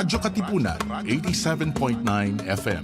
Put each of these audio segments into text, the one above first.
Radyo Katipunan, 87.9 FM.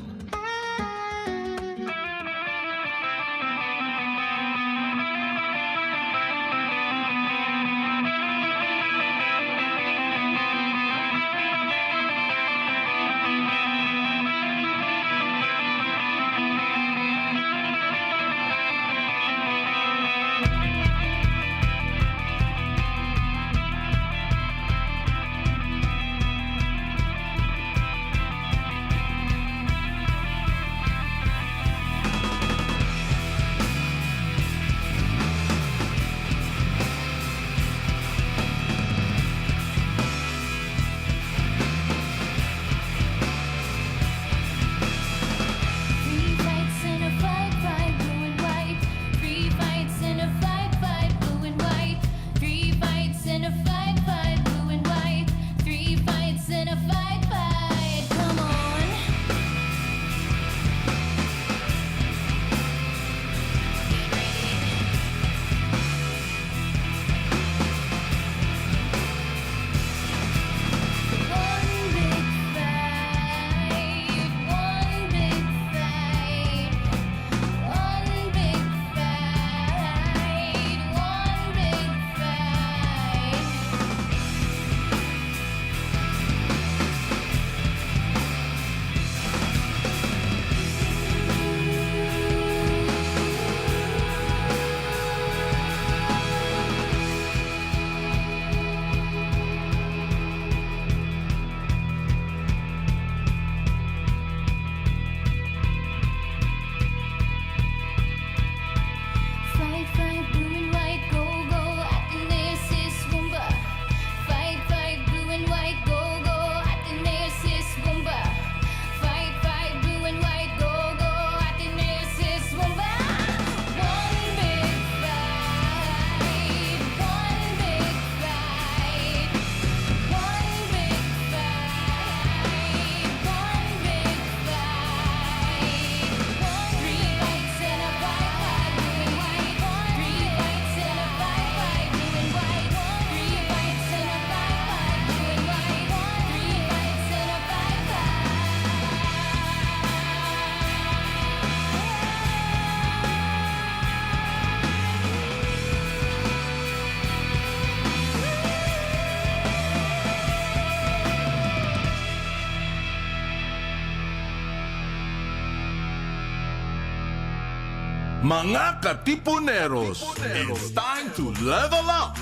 Mga Katipuneros, it's time to level up!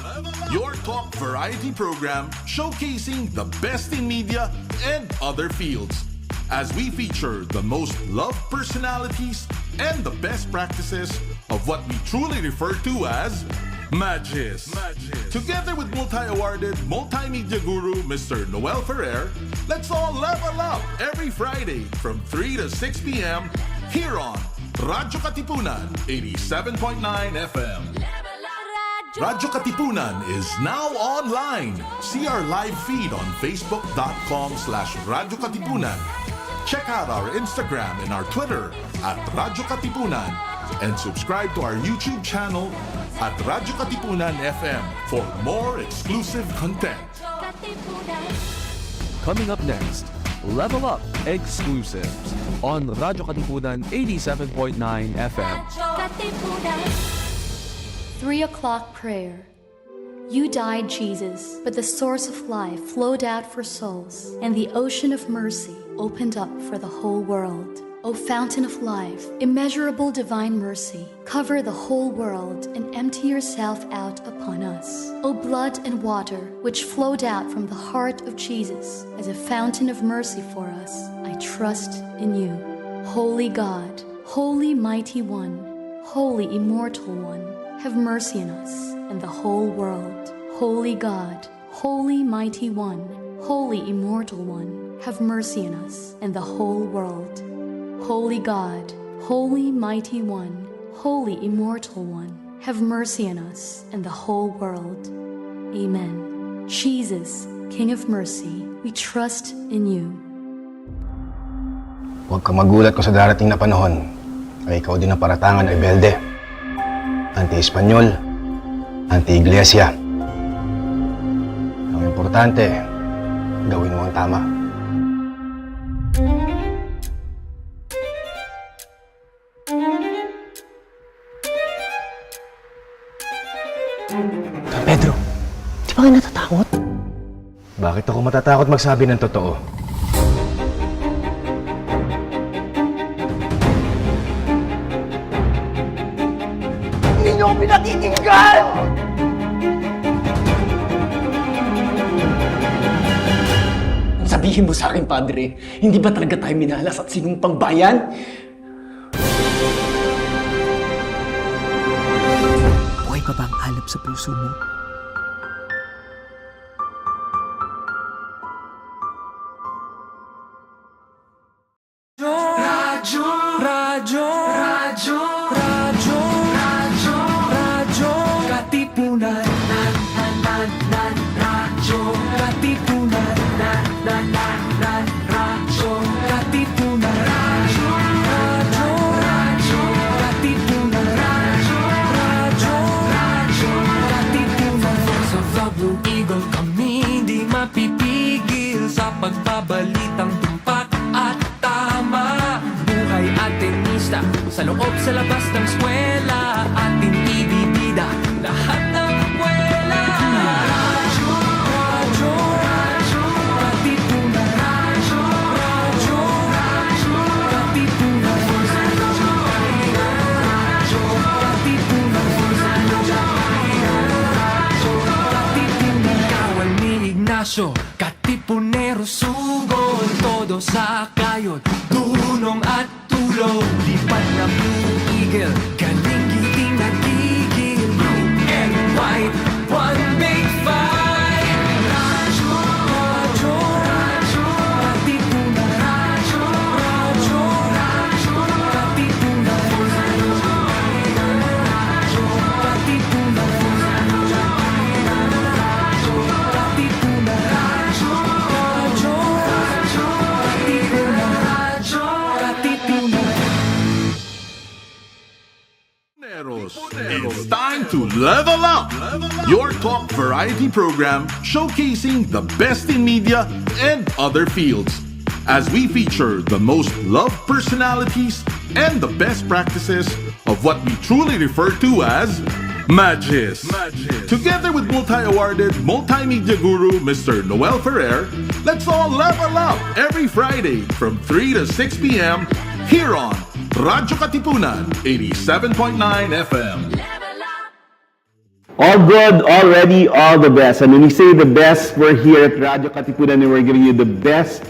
Your talk variety program showcasing the best in media and other fields. As we feature the most loved personalities and the best practices of what we truly refer to as Magis. Together with multi-awarded multimedia guru Mr. Noel Ferrer, let's all level up every Friday from 3 to 6 p.m. here on Radyo Katipunan, 87.9 FM. Radyo Katipunan is now online. See our live feed on facebook.com/Radyo Katipunan. Check out our Instagram and our Twitter at Radyo Katipunan and subscribe to our YouTube channel at Radyo Katipunan FM for more exclusive content. Coming up next, Level Up Exclusives on Radyo Katipunan 87.9 FM. 3 o'clock prayer. You died, Jesus, but the source of life flowed out for souls, and the ocean of mercy opened up for the whole world. O fountain of life, immeasurable divine mercy, cover the whole world and empty yourself out upon us. O blood and water, which flowed out from the heart of Jesus as a fountain of mercy for us, I trust in you. Holy God, holy mighty one, holy immortal one, have mercy on us and the whole world. Holy God, holy mighty one, holy immortal one, have mercy on us and the whole world. Holy God, holy mighty one, holy immortal one, have mercy on us and the whole world. Amen. Jesus, King of mercy, we trust in you. Huwag kang magulat kung sa darating na panahon ay ikaw din ang paratangan ng rebelde, anti-Espanyol, anti-Iglesia. Ang importante, gawin mo ang tama. Bakit ako matatakot magsabi ng totoo? Hindi niyo ako pinakikinggan! Sabihin mo sa akin, Padre, hindi ba talaga tayo minalas at sinumpang bayan? Buhay pa ba ang alab sa puso mo? Radyo, Katipunan, Radyo, Katipunan, Radyo, Katipunan, Radyo, Katipunan, Radyo, Katipunan. Sa vlog Blue Eagle kami di mapipigil sa pagbabalitang tumpak at tama. Buhay at tenista, sa loob sa labas ng eskwela, ating ibibida lahat ng kwela. Radyo, Katipunan, Radyo, Katipunan, Radyo, Katipunan, Katipunan. Kawal ni Ignacio, Katipunero, sugod, todo sa kayon, tulong at tulong. Lipat na Blue Eagle, galing giting nagigil. Blue and white, one big fight. Radyo, Katipunan, Radyo, Katipunan, Katipunan, It's time to level up! Your talk variety program showcasing the best in media and other fields. As we feature the most loved personalities and the best practices of what we truly refer to as Magis. Together with multi-awarded multimedia guru Mr. Noel Ferrer, let's all level up every Friday from 3 to 6 p.m. here on Radyo Katipunan 87.9 FM. All good, all ready, all the best. And when we say the best, we're here at Radyo Katipunan and we're giving you the best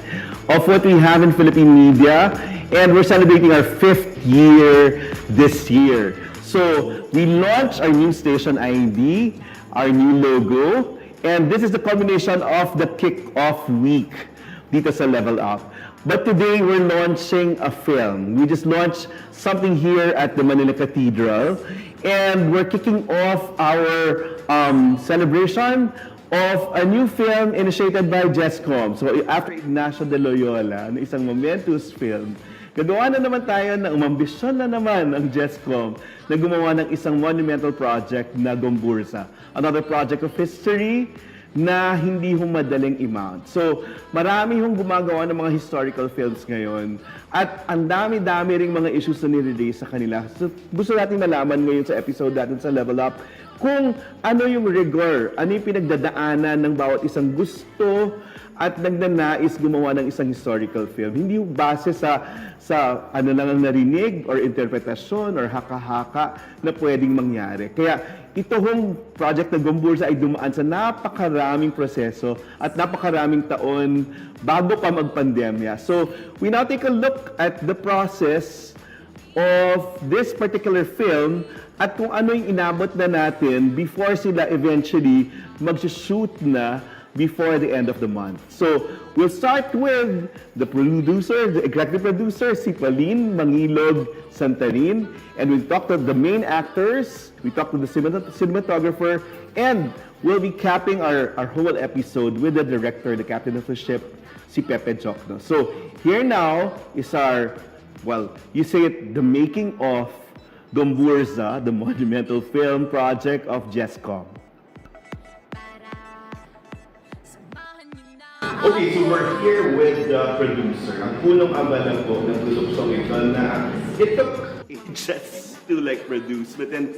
of what we have in Philippine media. And we're celebrating our 5th year this year. So we launched our new station ID, our new logo, and this is the culmination of the kick-off week dito sa Level Up. But today, we're launching a film. We just launched something here at the Manila Cathedral, and we're kicking off our celebration of a new film initiated by JESCOM. So after Ignacio de Loyola, na isang momentous film, gagawa na naman tayo ng umambisyon na naman ang JESCOM na gumawa ng isang monumental project na GomBurZa. Another project of history na hindi madaling i-mount. So, marami hong gumagawa ng mga historical films ngayon at ang dami-dami ring mga issues na nirelease sa kanila. So, gusto natin malaman ngayon sa episode natin sa Level Up kung ano yung rigor, ano yung pinagdadaanan ng bawat isang gusto at nagnanais gumawa ng isang historical film. Hindi yung base sa ano lang ang narinig or interpretasyon or haka-haka na pwedeng mangyari. Kaya ito hong project na GomBurZa ay dumaan sa napakaraming proseso at napakaraming taon bago pa magpandemya. So, we now take a look at the process of this particular film at kung ano yung inabot na natin before sila eventually mag-shoot na before the end of the month. So, we'll start with the producer, the executive producer, si Pauline Mangilog Santarin, and we'll talk to the main actors, we talk to the cinematographer, and we'll be capping our whole episode with the director, the captain of the ship, si Pepe Jokno. So, here now is our, well, you say it, the making of GomBurZa, the monumental film project of JESCOM. Okay, so we're here with the producer. Ang punong abala po ng produksong ito na it took ages to like produce. But then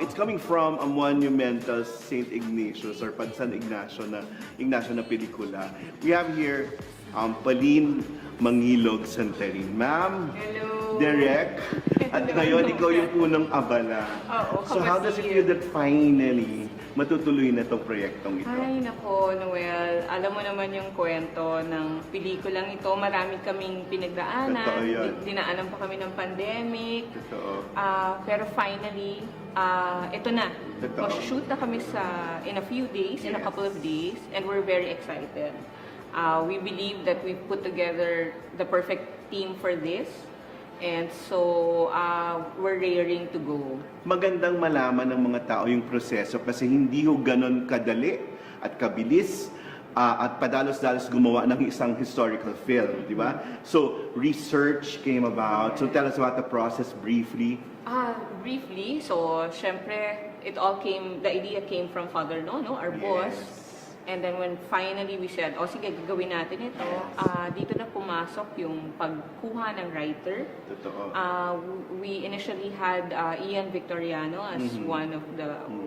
it's coming from a monumental Saint Ignatius or San Ignacio na pelikula. We have here Pauline Mangilog Santarin. Ma'am, hello. Direk, at ngayon ikaw yung punong abala. So how does it feel that finally matutuloy na itong proyektong ito? Ay, nako, Noel. Alam mo naman yung kwento ng pelikulang ito. Marami kaming pinagdaanan. Totoo yan. Dinaanan pa kami ng pandemic. Totoo. Pero finally, ito na. Totoo. Mag-shoot na kami in a few days, in a couple of days, and we're very excited. We believe that we've put together the perfect team for this. And so, we're raring to go. Magandang malaman ng mga tao yung proseso kasi hindi ho ganon kadali at kabilis at padalos-dalos gumawa ng isang historical film, di ba? So, research came about. So, tell us about the process briefly. Briefly, so, syempre, the idea came from Father Nono, our boss. And then when finally we said, sige, gagawin natin ito, dito na pumasok yung pagkuha ng writer. Totoo. We initially had Ian Victoriano as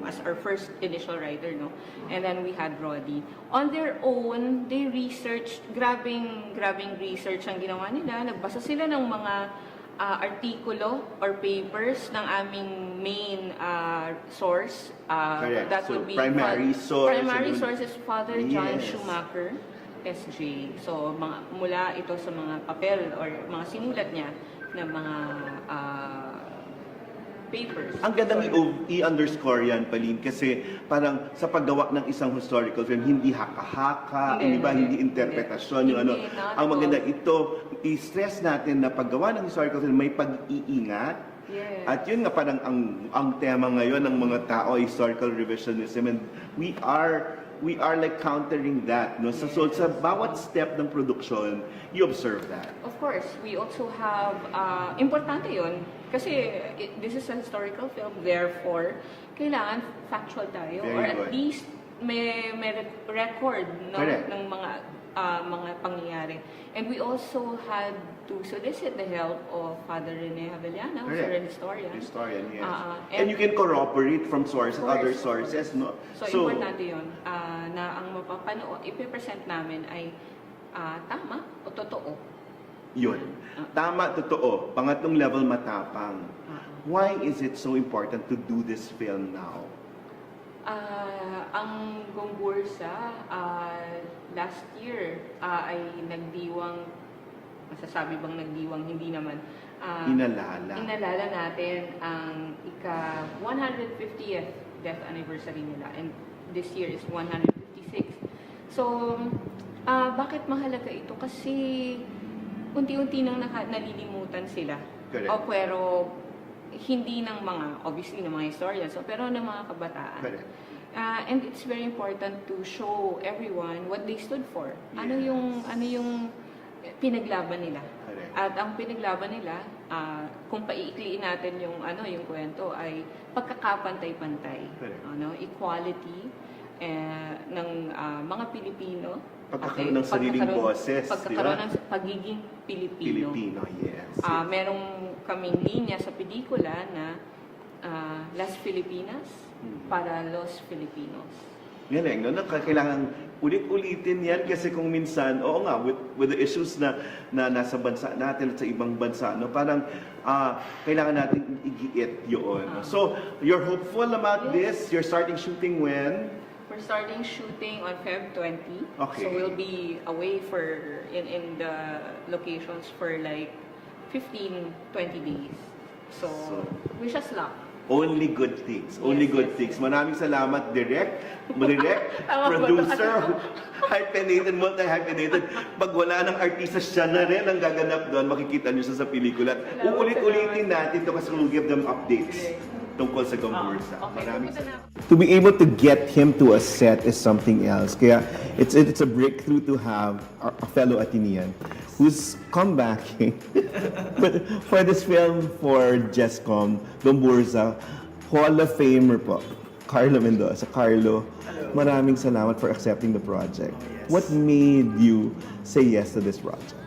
as our first initial writer, no? And then we had Roddy. On their own, they researched, grabing research ang ginawa nila. Nagbasa sila ng mga artikulo or papers ng aming main source. Correct. That So, would be primary source. Primary source is Father John Yes. Schumacher, SJ. So mula ito sa mga papel or mga sinulat niya na mga papers. Ang gandang i-underscore yan, Pauline, kasi parang sa paggawa ng isang historical film, hindi haka-haka, hindi interpretasyon, yung ano. Ang maganda ito, i-stress natin na paggawa ng historical film, may pag-iingat. Yes. At yun nga parang ang tema ngayon ng mga tao, historical revisionism, and we are like countering that, no? So sa bawat step ng production, you observe that. Of course, we also have, importante yun, kasi this is a historical film, therefore, kailangan factual tayo, Very or at good. least may record, no, Correct. ng mga pangyayari. And we also had to solicit the help of Father Rene Havellana, who's Correct. a historian. Historian, yes. And And you can corroborate from sources, Of course. other sources, no? So importante yun, na ang ipipresent namin ay tama o totoo. Yun. Tama, totoo. Pangatlong level, matapang. Why is it so important to do this film now? Ang GomBurZa last year ay nagdiwang, masasabi bang nagdiwang, hindi naman. Inalala natin ang ika-150th death anniversary nila, and this year is 156. So, bakit mahalaga ito? Kasi unti-unti nang nalilimutan sila. Correct. Pero hindi ng obviously ng mga historians, pero ng mga kabataan. Correct. And it's very important to show everyone what they stood for. Ano yung pinaglaban nila. Correct. At ang pinaglaban nila, kung paiikliin natin yung kwento, ay pagkakapantay-pantay. Correct. Equality ng mga Pilipino. Pagkakaroon ng sariling boses, Pagkakaroon ng pagiging Pilipino. Pilipino, yes. Merong kaming linya sa pelikula na Las Filipinas para Los Filipinos. Galing, no? Kailangan ulit-ulitin yan kasi kung minsan, oo nga, with the issues na nasa bansa natin at sa ibang bansa, no? Parang kailangan natin igiit yun. So, you're hopeful about this? You're starting shooting when? We're starting shooting on Feb 20. Okay. So we'll be away in the locations for like 15-20 days. So wish us luck. Only good things. Only Yes, good yes, things. Maraming salamat, Direk, producer, hyphenated, multi-hyphenated. Pag wala ng artista, siya na rin ang gaganap doon. Makikita niyo siya sa pelikula. Uulit-ulitin natin ito kasi we'll give them updates tungkol sa GomBurZa. Maraming salamat. To be able to get him to a set is something else. Kaya it's a breakthrough to have a fellow Atenean who's come back for this film for GESCOM, GomBurZa, Hall of Famer po, Carlo Mendoza. Carlo, maraming salamat for accepting the project. What made you say yes to this project?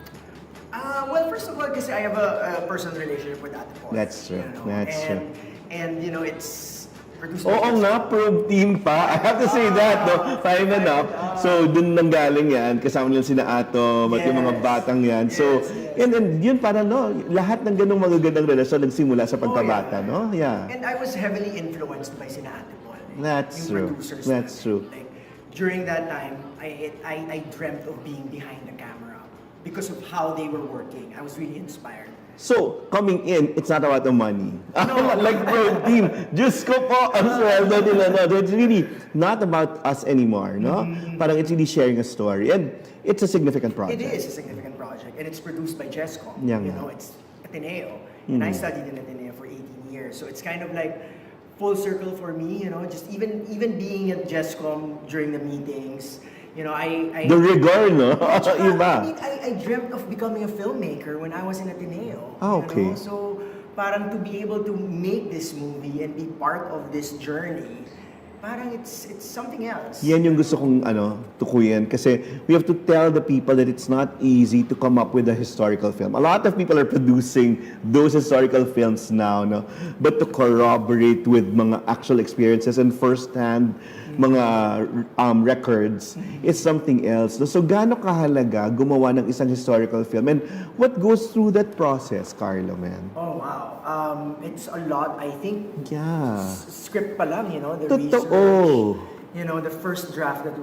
Well, first of all, kasi I have a personal relationship with Ate Paul. That's true. That's true. And you know, it's produced Oo by nga, probe team pa. I have to say that, no? Five and up. So, dun nang galing yan. Kasama nyo sina Atom at yung mga batang yan. So, and yun parang, no, lahat ng ganung magagandang relasyon nagsimula sa pagkabata, no? Yeah. And I was heavily influenced by sina Ate Paul. That's true. Producers That's true. Like, during that time, I dreamt of being behind the camera because of how they were working. I was really inspired. So, coming in, it's not about the money. Like probe team, Diyos ko po, ang sweldo nila, no? It's really not about us anymore, no? Parang it's really sharing a story. And it's a significant project. It is a significant project. And it's produced by GESCOM. Yeah, You nga. know, it's Ateneo. And I studied in Ateneo for 18 years. So it's kind of like full circle for me, you know, just even being at GESCOM during the meetings, you know, I The rigor, no? Iba. I mean, I dreamt of becoming a filmmaker when I was in Ateneo. Okay. You know? So, parang to be able to make this movie and be part of this journey, parang it's something else. Yan yung gusto kong tukuyin kasi we have to tell the people that it's not easy to come up with a historical film. A lot of people are producing those historical films now, no? But to corroborate with mga actual experiences and first-hand mga records is something else. So gaano kahalaga gumawa ng isang historical film? And what goes through that process, Carlo, man? Oh, wow. It's a lot, I think. Yeah. Script pa lang, you know, the Totoo. research. You know, the first draft that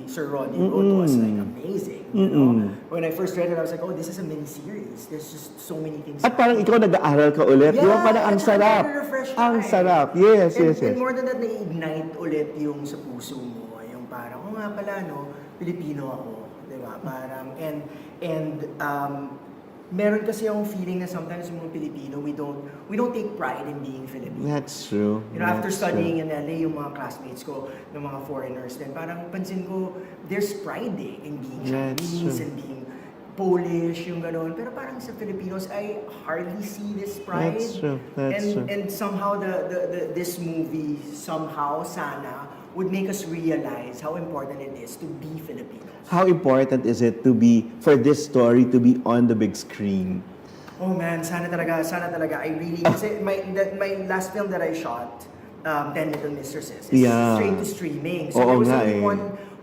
Sir Roddy wrote was like amazing. You know? When I first read it, I was like, oh, this is a mini-series. There's just so many things. At parang ikaw nag-aaral ka ulit. Di ba? Parang ang sarap. Ang sarap. Yes, yes, yes. And more than that, na-ignite ulit yung sa puso mo. Yung parang, oh nga pala, no, Pilipino ako. Di ba? Parang, and meron kasi yung feeling na sometimes yung mga Pilipino, we don't take pride in being Filipino. That's true. You know, after studying in LA, yung mga classmates ko, ng mga foreigners, then parang pansin ko, there's pride in being Chinese and being Polish, yung gano'n. Pero parang sa Filipinos, I hardly see this pride. That's true. That's true. And somehow this movie, somehow, sana, would make us realize how important it is to be Filipinos. How important is it for this story to be on the big screen? Oh man, sana talaga. I really, kasi my last film that I shot, 10 Little Mistresses, is straight to streaming. So there was only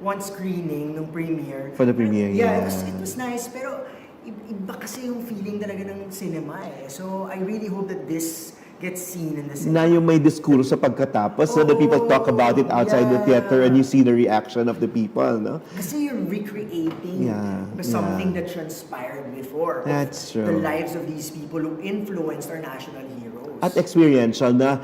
one screening nung premiere. For the premiere, yeah. It was nice, pero iba kasi yung feeling talaga ng cinema eh. So I really hope that this gets seen in the cinema. Na yung may diskuro sa pagkatapos so that people talk about it outside the theater and you see the reaction of the people, no? Kasi you're recreating something that transpired before. That's true. The lives of these people who influenced our national heroes. At experiential na,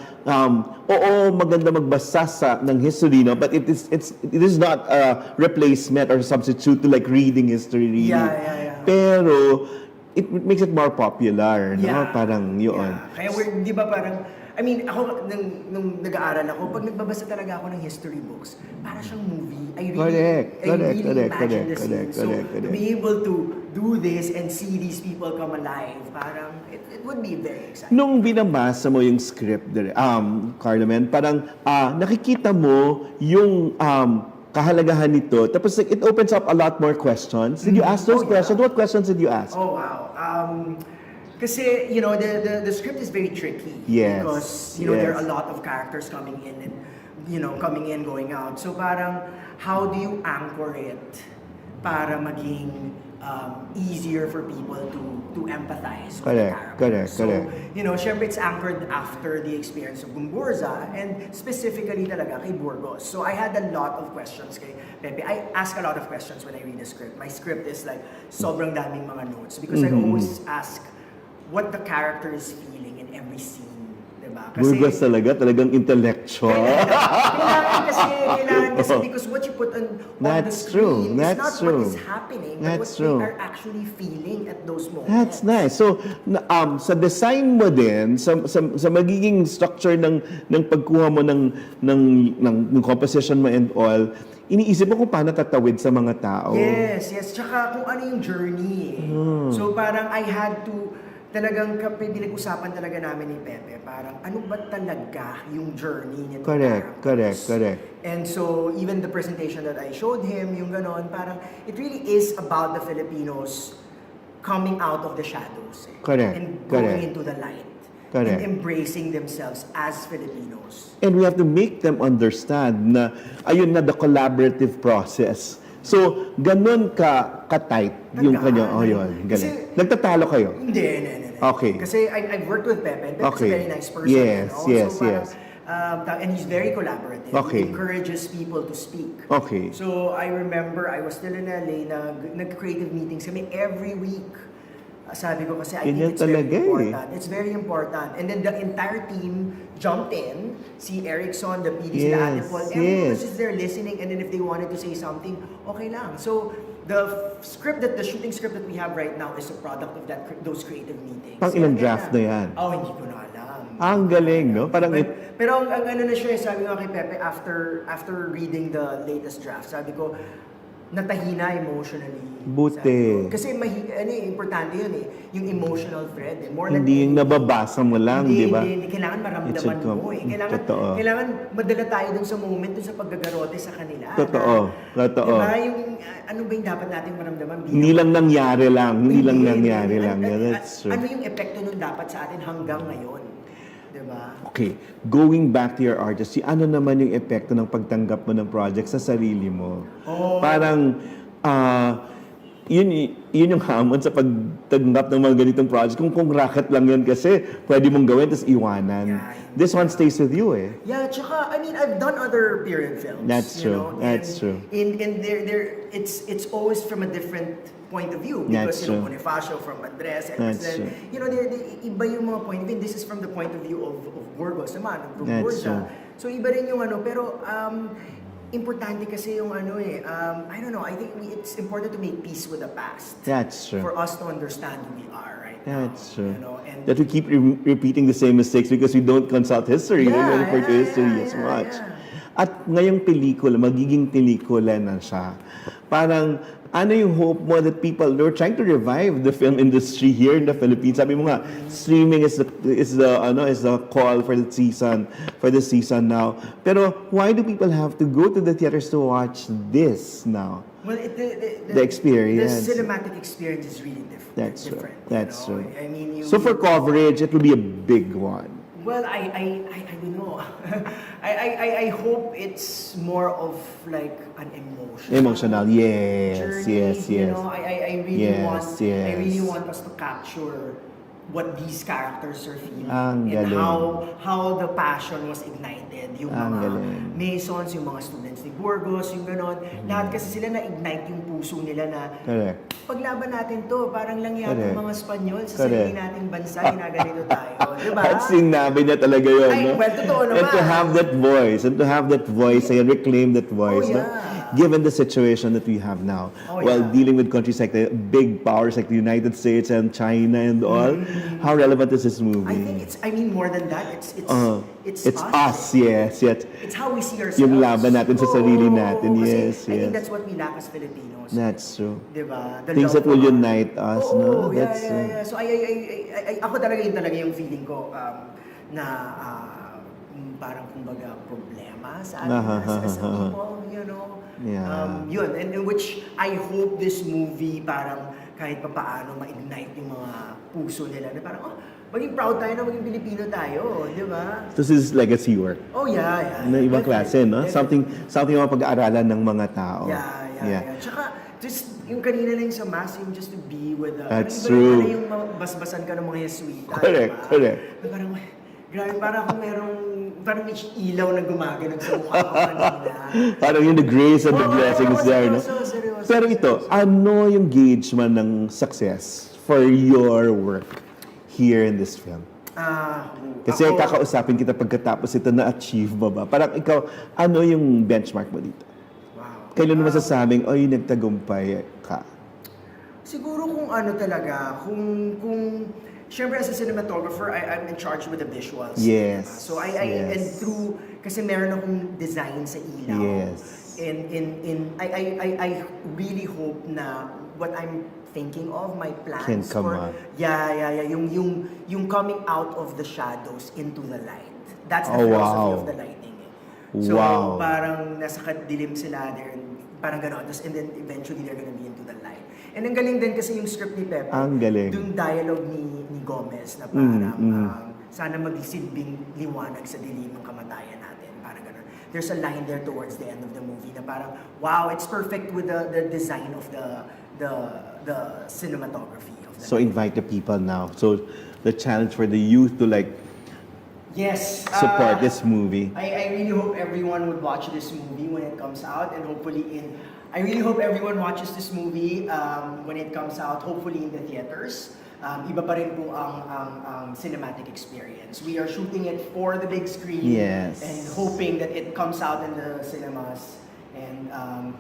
oo, maganda magbasa ng history, no? But it is not a replacement or substitute to like reading history, really. Yeah. Pero, it makes it more popular, no? Parang yun. Kaya di ba parang, I mean, ako, nung nag-aaral ako, pag nagbabasa talaga ako ng history books, para siyang movie. I really imagine the scene. So, to be able to do this and see these people come alive, parang, it would be very exciting. Nung binabasa mo yung script, Carlo, parang nakikita mo yung kahalagahan nito. Tapos it opens up a lot more questions. Did you ask those questions? What questions did you ask? Oh, wow. Kasi, you know, the script is very tricky. Yes. Because, you know, there are a lot of characters coming in and, you know, coming in, going out. So parang, how do you anchor it para maging easier for people to empathize with the characters? Correct. You know, syempre it's anchored after the experience of GomBurZa and specifically talaga kay Burgos. So I had a lot of questions kay Pepe. I ask a lot of questions when I read the script. My script is like sobrang daming mga notes because I always ask what the character is feeling in every scene. Diba? Kasi, Burgos talagang intellectual. Kailangan kasi because what you put on the screen is not what is happening, but what they are actually feeling at those moments. That's nice. So, sa design mo din, sa magiging structure ng pagkuha mo ng composition mo and all, iniisip mo kung paano tatawid sa mga tao. Yes. Tsaka kung ano yung journey. So parang I had to, talagang pinag-usapan talaga namin ni Pepe, parang ano ba talaga yung journey nito? Correct. And so, even the presentation that I showed him, yung ganon, parang it really is about the Filipinos coming out of the shadows. Correct, And correct. going into the light. Correct. And embracing themselves as Filipinos. And we have to make them understand na, ayun na, the collaborative process. So, ganun ka-tight yung kanya. Oh, yun. Galing. Nagtatalo kayo? Hindi. Okay. Kasi I've worked with Pepe, and Pepe's Okay. a very nice person. Yes, and also yes, parang, yes. And he's very collaborative. Okay. He encourages people to speak. Okay. So I remember I was still in LA, nag-creative meetings kami every week. Sabi ko kasi I think Ganyan it's very talaga important. It's very important. And then the entire team jumped in. Si Erickson, the PD, sila Ate Paul, everyone was just there listening. And then if they wanted to say something, okay lang. So the shooting script that we have right now is a product of those creative meetings. Pang ilang draft na yan? Oh, hindi ko na alam. Ang galing, no? Parang Pero ang ano na siya, sabi ko kay Pepe, after reading the latest draft, sabi ko, natahina emotionally. Buti. Kasi importante yun yung emotional thread. More than hindi yung nababasa mo lang, di ba? Hindi, kailangan maramdaman mo. Kailangan madala tayo dun sa moment, dun sa paggagarote sa kanila. Totoo. Diba? Ano ba yung dapat natin maramdaman? Hindi lang nangyari lang. That's true. Ano yung epekto nun dapat sa atin hanggang ngayon? Diba? Okay, going back to your artistry, ano naman yung epekto ng pagtanggap mo ng project sa sarili mo? Parang, yun yung hamon sa pagtanggap ng mga ganitong project. Kung racket lang yan kasi, pwede mong gawin, tapos iwanan. This one stays with you eh. Yeah, tsaka, I've done other period films. That's true. That's true. And it's always from a different point of view. Because, Bonifacio from Andres, and then, iba yung mga point of view. This is from the point of view of Burgos naman, of GomBurZa. So, iba rin yung pero, importante kasi yung I don't know, I think it's important to make peace with the past. That's true. For us to understand who we are right now. That's true. And that we keep repeating the same mistakes because we don't consult history. We don't refer to history as much. At ngayong pelikula, magiging pelikula na siya. Parang, ano yung hope mo that we're trying to revive the film industry here in the Philippines. Sabi mo nga, streaming is the call for the season now. Pero why do people have to go to the theaters to watch this now? Well, the experience. The cinematic experience is really different. That's true. I mean, so for coverage, it will be a big one. Well, I don't know. I hope it's more of like an emotional yes, journey, yes. I really want us to capture what these characters are feeling and how the passion was ignited. Yung mga Masons, yung mga students ni Burgos, yung ganon. Lahat kasi sila na-ignite yung puso nila na paglaban natin to, parang lang yata mga Espanyol sa sarili nating bansa, ginaganito tayo. Diba? At sinabi niya talaga yun. Well, totoo naman. And to have that voice, and reclaim that voice. No? Given the situation that we have now, while dealing with countries like the big powers like the United States and China and all, how relevant is this movie? I think more than that, it's us. Yes. It's how we see ourselves. Yung laban natin sa sarili natin. Yes. I think that's what we lack as Filipinos. That's true. Diba? Things that will unite us, no? Yeah. So ako talaga yung feeling ko na parang kumbaga problema sa atin as a people, yun, and in which I hope this movie parang kahit pa paano ma-ignite yung mga puso nila na parang, maging proud tayo na maging Pilipino tayo, di ba? This is legacy work. Oh, yeah. Na ibang klase, no? Something yung mapag-aaralan ng mga tao. Yeah. Tsaka, just yung kanina lang sa mass, yung just to be with That's true. Yung basbasan ka ng mga Jesuita. Correct. Parang, grabe, parang may ilaw na gumagano'n sa mukha ko kanina. Parang yung the grace and the blessings there, no? Seryoso. Pero ito, ano yung gauge man ng success for your work here in this film? Kasi kakausapin kita pagkatapos ito na-achieve mo ba? Parang ikaw, ano yung benchmark mo dito? Wow. Kailan mo masasabing, nagtagumpay ka? Siguro kung talaga, kung Siyempre, as a cinematographer, I'm in charge with the visuals. Yes. So and through, kasi meron akong design sa ilaw. Yes. I really hope na what I'm thinking of, my plans can come out. Yeah. Yung coming out of the shadows into the light. That's the philosophy of the lighting. So parang nasa kadilim sila there, parang gano'n. And then eventually they're gonna be into the light. And ang galing din kasi yung script ni Pepe. Ang galing. Yung dialogue ni Gomez na parang sana magsilbing liwanag sa dilim ng kamatayan natin. Parang ganun. There's a line there towards the end of the movie na parang, wow, it's perfect with the design of the cinematography of the So invite the people now. So the challenge for the youth to like yes, support this movie. I really hope everyone would watch this movie when it comes out, and I really hope everyone watches this movie when it comes out, hopefully in the theaters. Iba pa rin po ang cinematic experience. We are shooting it for the big screen Yes. and hoping that it comes out in the cinemas. And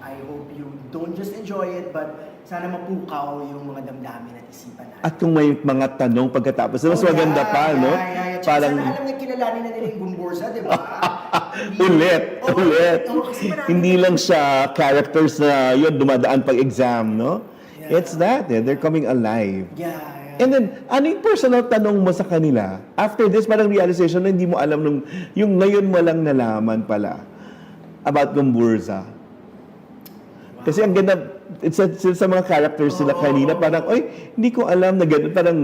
I hope you don't just enjoy it, but sana mapukaw yung mga damdamin at isipan natin. At kung may mga tanong pagkatapos, mas maganda pa, no? Yeah. Parang Sana alam na kilalanin na nila yung GomBurZa, di ba? ulit. Kasi marami- Hindi lang siya characters na yun dumadaan pag exam, no? Yeah. It's that, they're coming alive. Yeah. And then, ano yung personal tanong mo sa kanila? After this, parang realization na hindi mo alam nung, yung ngayon mo lang nalaman pala about GomBurZa. Kasi ang ganda, it's sa mga characters sila kanina, parang, oy, hindi ko alam na gano'n, parang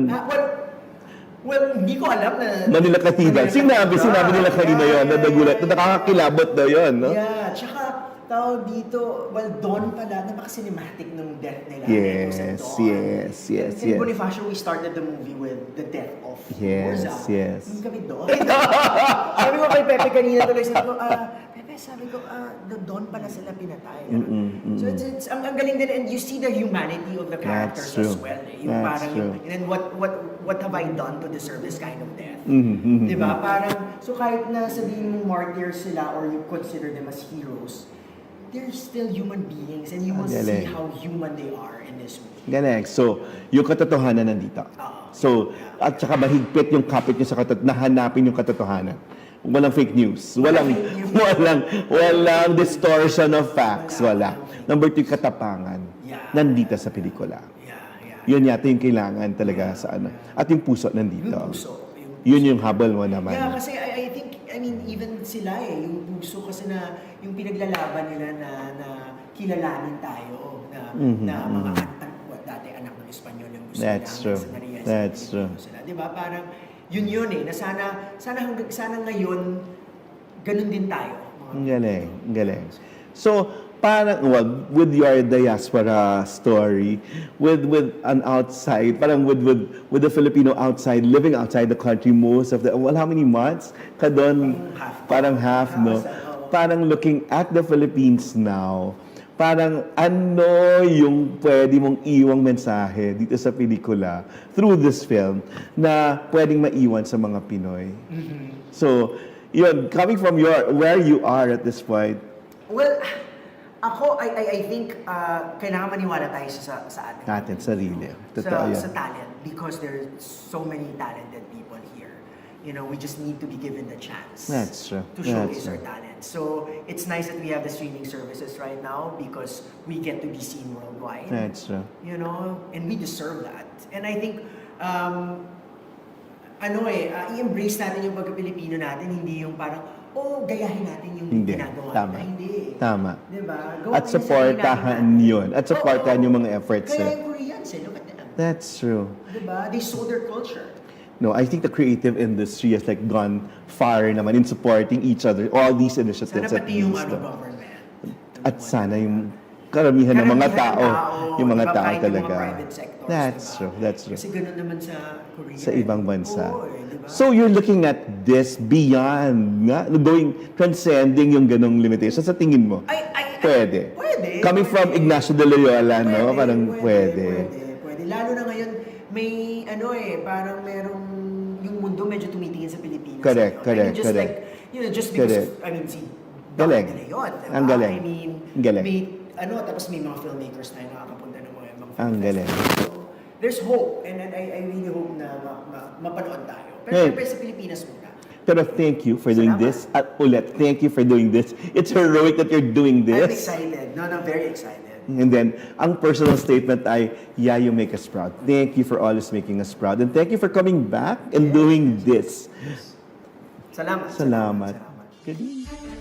Well, hindi ko alam na... Manila Cathedral. Sinabi nila kanina yun, na nagulat, na nakakakilabot daw yun, no? Yeah, tsaka tawag dito, well, Dawn pala, napaka-cinematic ng death nila. Yes. In Bonifacio, we started the movie with the death of Yes. Hindi kami doon. Sabi ko kay Pepe kanina tuloy, sabi ko, the Dawn pala sila pinatay. So it's ang galing din, and you see the humanity of the characters as well. Yung That's parang, true. and what have I done to deserve this kind of death? Diba? Parang, so kahit na sabihin mo martyrs sila or you consider them as heroes, they're still human beings, and you will see how human they are in this movie. Galing. So, yung katotohanan nandito. So, at saka mahigpit yung kapit nyo sa nahanapin yung katotohanan. Walang fake news. Walang distortion of facts. Wala. Number 2, katapangan. Nandito sa pelikula. Yun yata yung kailangan talaga sa ano. At yung puso nandito. Yun yung habol mo naman. Yeah, kasi I think, even sila yung puso kasi na, yung pinaglalaban nila na kilalanin tayo, na mga dati anak ng Espanyol yung gusto nila. That's true. Diba? Parang, yun na sana ngayon, ganun din tayo. Ang galing. So, parang, with your diaspora story, with an outside, parang with the Filipino outside, living outside the country most of the, how many months ka doon? Parang half, no? Parang looking at the Philippines now, parang ano yung pwede mong iwang mensahe dito sa pelikula through this film na pwedeng maiwan sa mga Pinoy. So, yun, coming from where you are at this point. Well, ako, I think kailangan maniwala tayo sa atin. Natin, sarili. Totoo yan. Sa talent, because there's so many talented people here. We just need to be given the chance That's true. to showcase our talent. So, it's nice that we have the streaming services right now because we get to be seen worldwide. That's true. And we deserve that. And I think, i-embrace natin yung pagka-Pilipino natin, hindi yung parang, gayahin natin yung ginagawa. Tama. Hindi. Tama. Diba? At supportahan yun. At supportahan yung mga efforts. Kaya yung Koreans, look at them. That's true. Diba? They sold their culture. No, I think the creative industry has gone far naman in supporting each other, all these initiatives. Sana pati yung government. At sana yung karamihan ng mga tao, yung mga tao talaga. Private sectors, That's diba? true, that's true. Kasi ganun naman sa Korea. Sa ibang bansa. Diba? So you're looking at this beyond, transcending yung ganong limitations. Sa tingin mo? Pwede. Coming from Ignacio de Loyola, no? Parang pwede. Lalo na ngayon, may parang merong yung mundo medyo tumitingin sa Pilipinas. Correct. Just because, si Galing. Diba? Ang galing. Galing. May, tapos may mga filmmakers na nakakapunta ng mga Ang galing. So, there's hope, and I really hope na mapanood tayo. Pero syempre sa Pilipinas muna. Pero thank you for doing this. At ulit, thank you for doing this. It's heroic that you're doing this. I'm excited. No, very excited. And then, ang personal statement ay, you make us proud. Thank you for always making us proud. And thank you for coming back and doing this. Salamat. Good evening.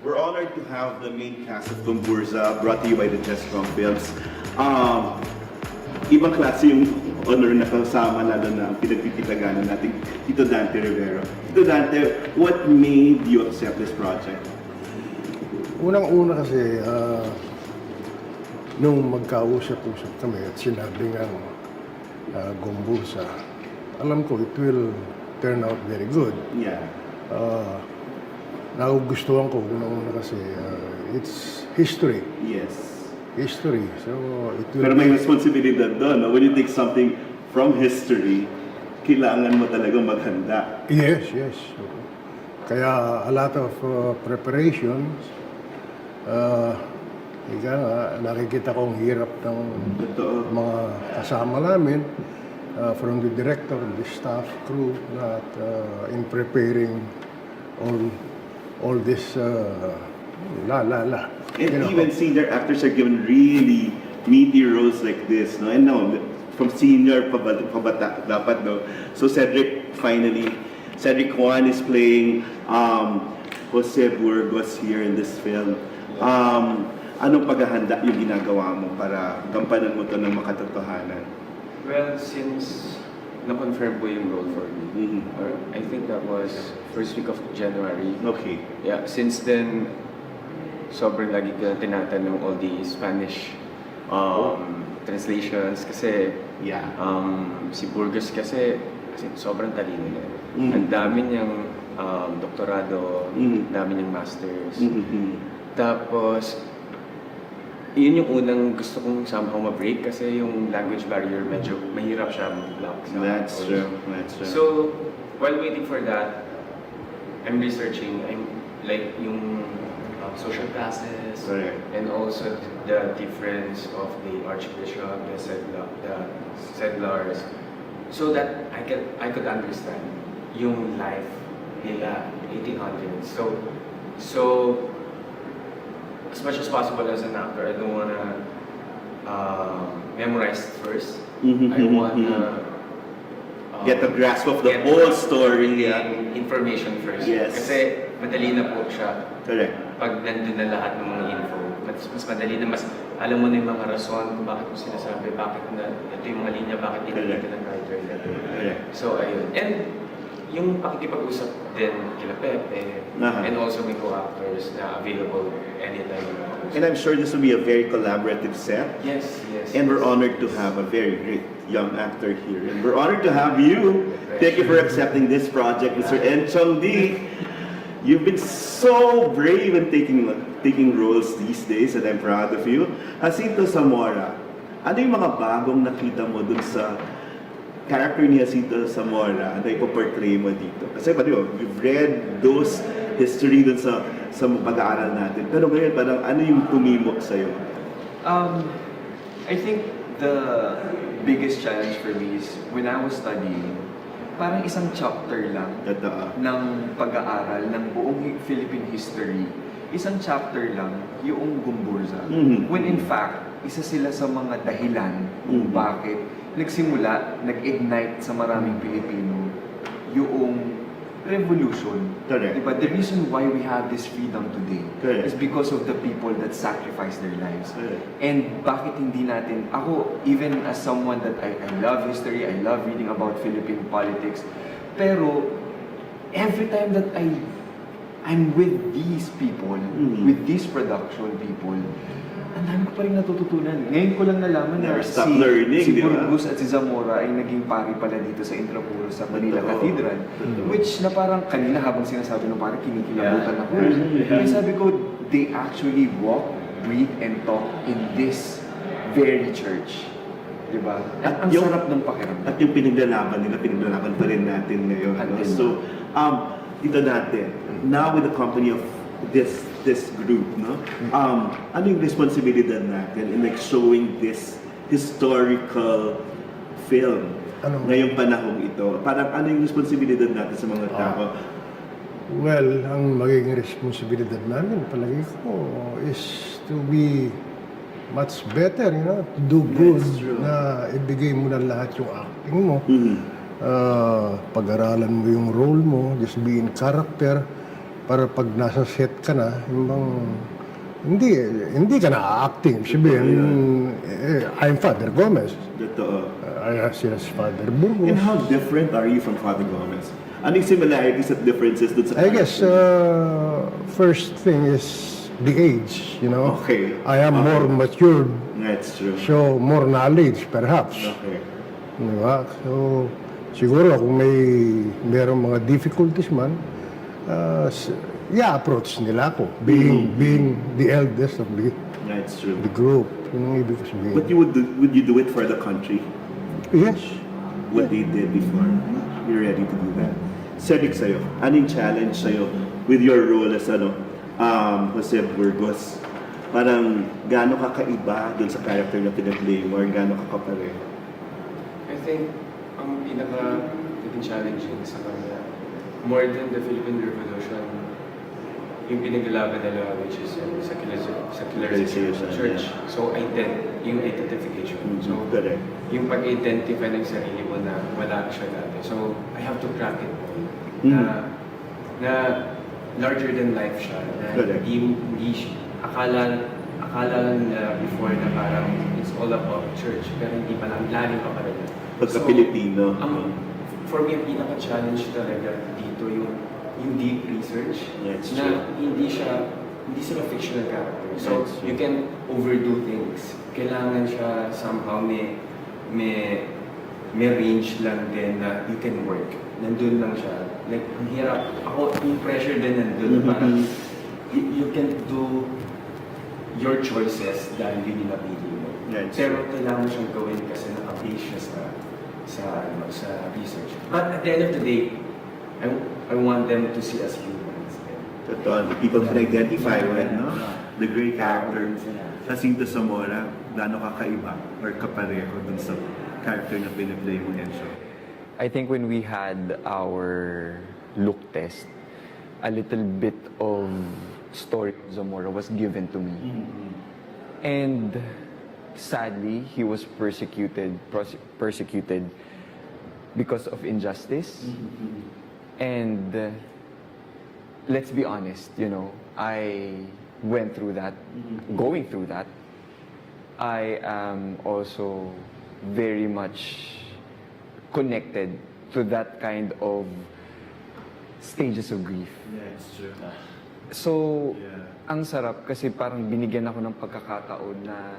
We're honored to have the main cast of GomBurZa brought to you by the Chescom Films. Ibang klase yung honor na kasama, lalo na ang pinagpipitaganan natin, Tito Dante Rivero. Tito Dante, what made you accept this project? Unang-una kasi, nung magkausap-usap kami at sinabi nga GomBurZa, alam ko it will turn out very good. Yeah. Nagugustuhan ko unang-una kasi it's history. Yes. History. So it will Pero may responsibilidad doon. No? When you take something from history, kailangan mo talaga maghanda. Yes. Kaya a lot of preparations. Ika nga, nakikita ko ang hirap ng mga kasama namin, from the director, the staff, crew, that in preparing all this And even senior actors are given really meaty roles like this, no? And now, from senior pabata dapat, no? So Cedric Juan is playing Jose Burgos here in this film. Anong paghahanda yung ginagawa mo para gampanan mo to ng makatotohanan? Well, since na-confirm po yung role for me, or I think that was first week of January. Okay. Yeah, since then, sobrang lagi ko tinatanong all the Spanish translations kasi si Burgos kasi sobrang talino niya. Ang dami niyang doktorado, dami niyang masters. Tapos, yun yung unang gusto kong somehow ma-break kasi yung language barrier medyo mahirap siya mag-block. That's true. So, while waiting for that, I'm researching. I'm like yung social classes, and also the difference of the Archbishop, the settlers, so that I could understand yung life nila 1800s. So as much as possible as an actor, I don't wanna memorize it first. I wanna get a grasp of the whole story. Information first. Yes. Kasi madali na po siya. Correct. Pag nandun na lahat ng mga info, mas madali na, mas alam mo na yung mga rason kung bakit mo sinasabi, bakit na, ito yung mga linya, bakit pinagalitan ng writer. So, ayun. And yung pakikipag-usap din kila Pepe, and also may co-actors na available anytime. And I'm sure this will be a very collaborative set. Yes. And we're honored to have a very great young actor here. And we're honored to have you. Thank you for accepting this project, Mr. Enchong D. You've been so brave in taking roles these days, and I'm proud of you. Jacinto Zamora, ano yung mga bagong nakita mo dun sa character ni Jacinto Zamora na ipoportray mo dito? Kasi di ba, we've read those history dun sa pag-aaral natin. Pero ngayon, parang ano yung tumimok sa'yo? I think the biggest challenge for me is when I was studying, parang isang chapter lang ng pag-aaral ng buong Philippine history. Isang chapter lang yung GomBurZa. When in fact, isa sila sa mga dahilan kung bakit nagsimula, nag-ignite sa maraming Pilipino yung revolution. Diba? The reason why we have this freedom today is because of the people that sacrificed their lives. And bakit hindi natin, ako, even as someone that I love history, I love reading about Philippine politics, pero every time that I'm with these people, with these production people, ang dami ko pa rin natututunan. Ngayon ko lang nalaman na si GomBurZa at si Zamora ay naging pari pala dito sa Intramuros sa Manila Cathedral. Which na parang kanina habang sinasabi nung parang kinikilabutan ako. Kaya sabi ko, they actually walk, breathe, and talk in this very church. Diba? At ang sarap ng pakiramdam. At yung pinaglalaban pa rin natin ngayon. So, dito natin, now with the company of this group, no? Ano yung responsibilidad natin in like showing this historical film ngayong panahong ito? Parang ano yung responsibilidad natin sa mga tao? Well, ang magiging responsibilidad namin, palagi ko, is to be much better, to do good, na ibigay mo na lahat yung acting mo. Pag-aralan mo yung role mo, just be in character, para pag nasa set ka na, hindi ka na acting. Sabihin, I'm Father Gomez. Siya si Father Burgos. And how different are you from Father Gomez? Ano yung similarities at differences dun sa I guess, first thing is the age, Okay. I am more matured. That's true. So, more knowledge, perhaps. Okay. Diba? So, siguro kung merong mga difficulties man, approach nila ako, being the eldest of the group. Yung ibig sabihin. But would you do it for the country? Yes. What they did before? You're ready to do that. Cedric, sa'yo, anong challenge sa'yo with your role as Jose Burgos? Parang gaano ka kaiba dun sa character na pinaplay mo or gaano ka kapareho? I think ang pinaka-naging challenging sa kanya, more than the Philippine Revolution, yung pinaglalaban nila, which is secularization of the church. So, yung identification. So, yung pag-identify ng sarili mo na wala siya dati. So, I have to crack it na larger than life siya. Na hindi akala na before na parang it's all about church, pero hindi pa lang, lalim pa rin. Pagka-Pilipino. For me, ang pinaka-challenge talaga dito yung deep research na hindi sila fictional character. So, you can overdo things. Kailangan siya somehow may range lang din na you can work. Nandun lang siya. Like, ang hirap. Ako, yung pressure din nandun. Parang you can do your choices dahil yun yung napili mo. Pero kailangan siyang gawin kasi naka-base siya sa research. But at the end of the day, I want them to see us humans. Totoo. People can identify with, no? The great character. Jacinto Zamora, gaano ka kaiba or kapareho dun sa character na pinaplay mo yan siya? I think when we had our look test, a little bit of story of Zamora was given to me. And sadly, he was persecuted because of injustice. And let's be honest, I went through that, going through that. I am also very much connected to that kind of stages of grief. Yeah, it's true. So, ang sarap kasi parang binigyan ako ng pagkakataon na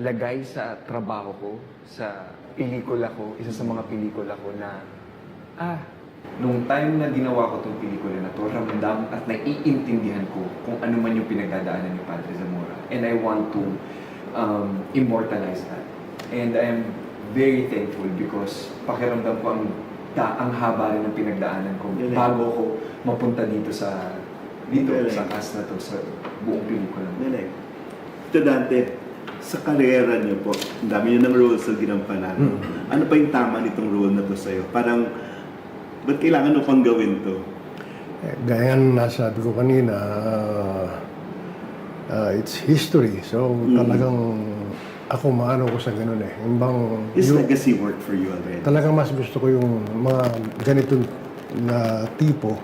malagay sa trabaho ko, sa pelikula ko, isa sa mga pelikula ko na, nung time na ginawa ko itong pelikula na to, ramdam at naiintindihan ko kung ano man yung pinagdadaanan ni Padre Zamora. And I want to immortalize that. And I am very thankful because pakiramdam ko ang haba rin ng pinagdaanan ko bago ko mapunta dito sa cast na to, sa buong pelikula. Ito Dante, sa karera niyo po, ang dami niyo ng roles na ginampanan. Ano pa yung tama nitong role na to sa'yo? Parang, ba't kailangan mo pang gawin to? Gaya ng nasabi ko kanina, it's history. So talagang ako maano ko sa ganun eh. Is legacy work for you already? Talagang mas gusto ko yung mga ganitong na tipo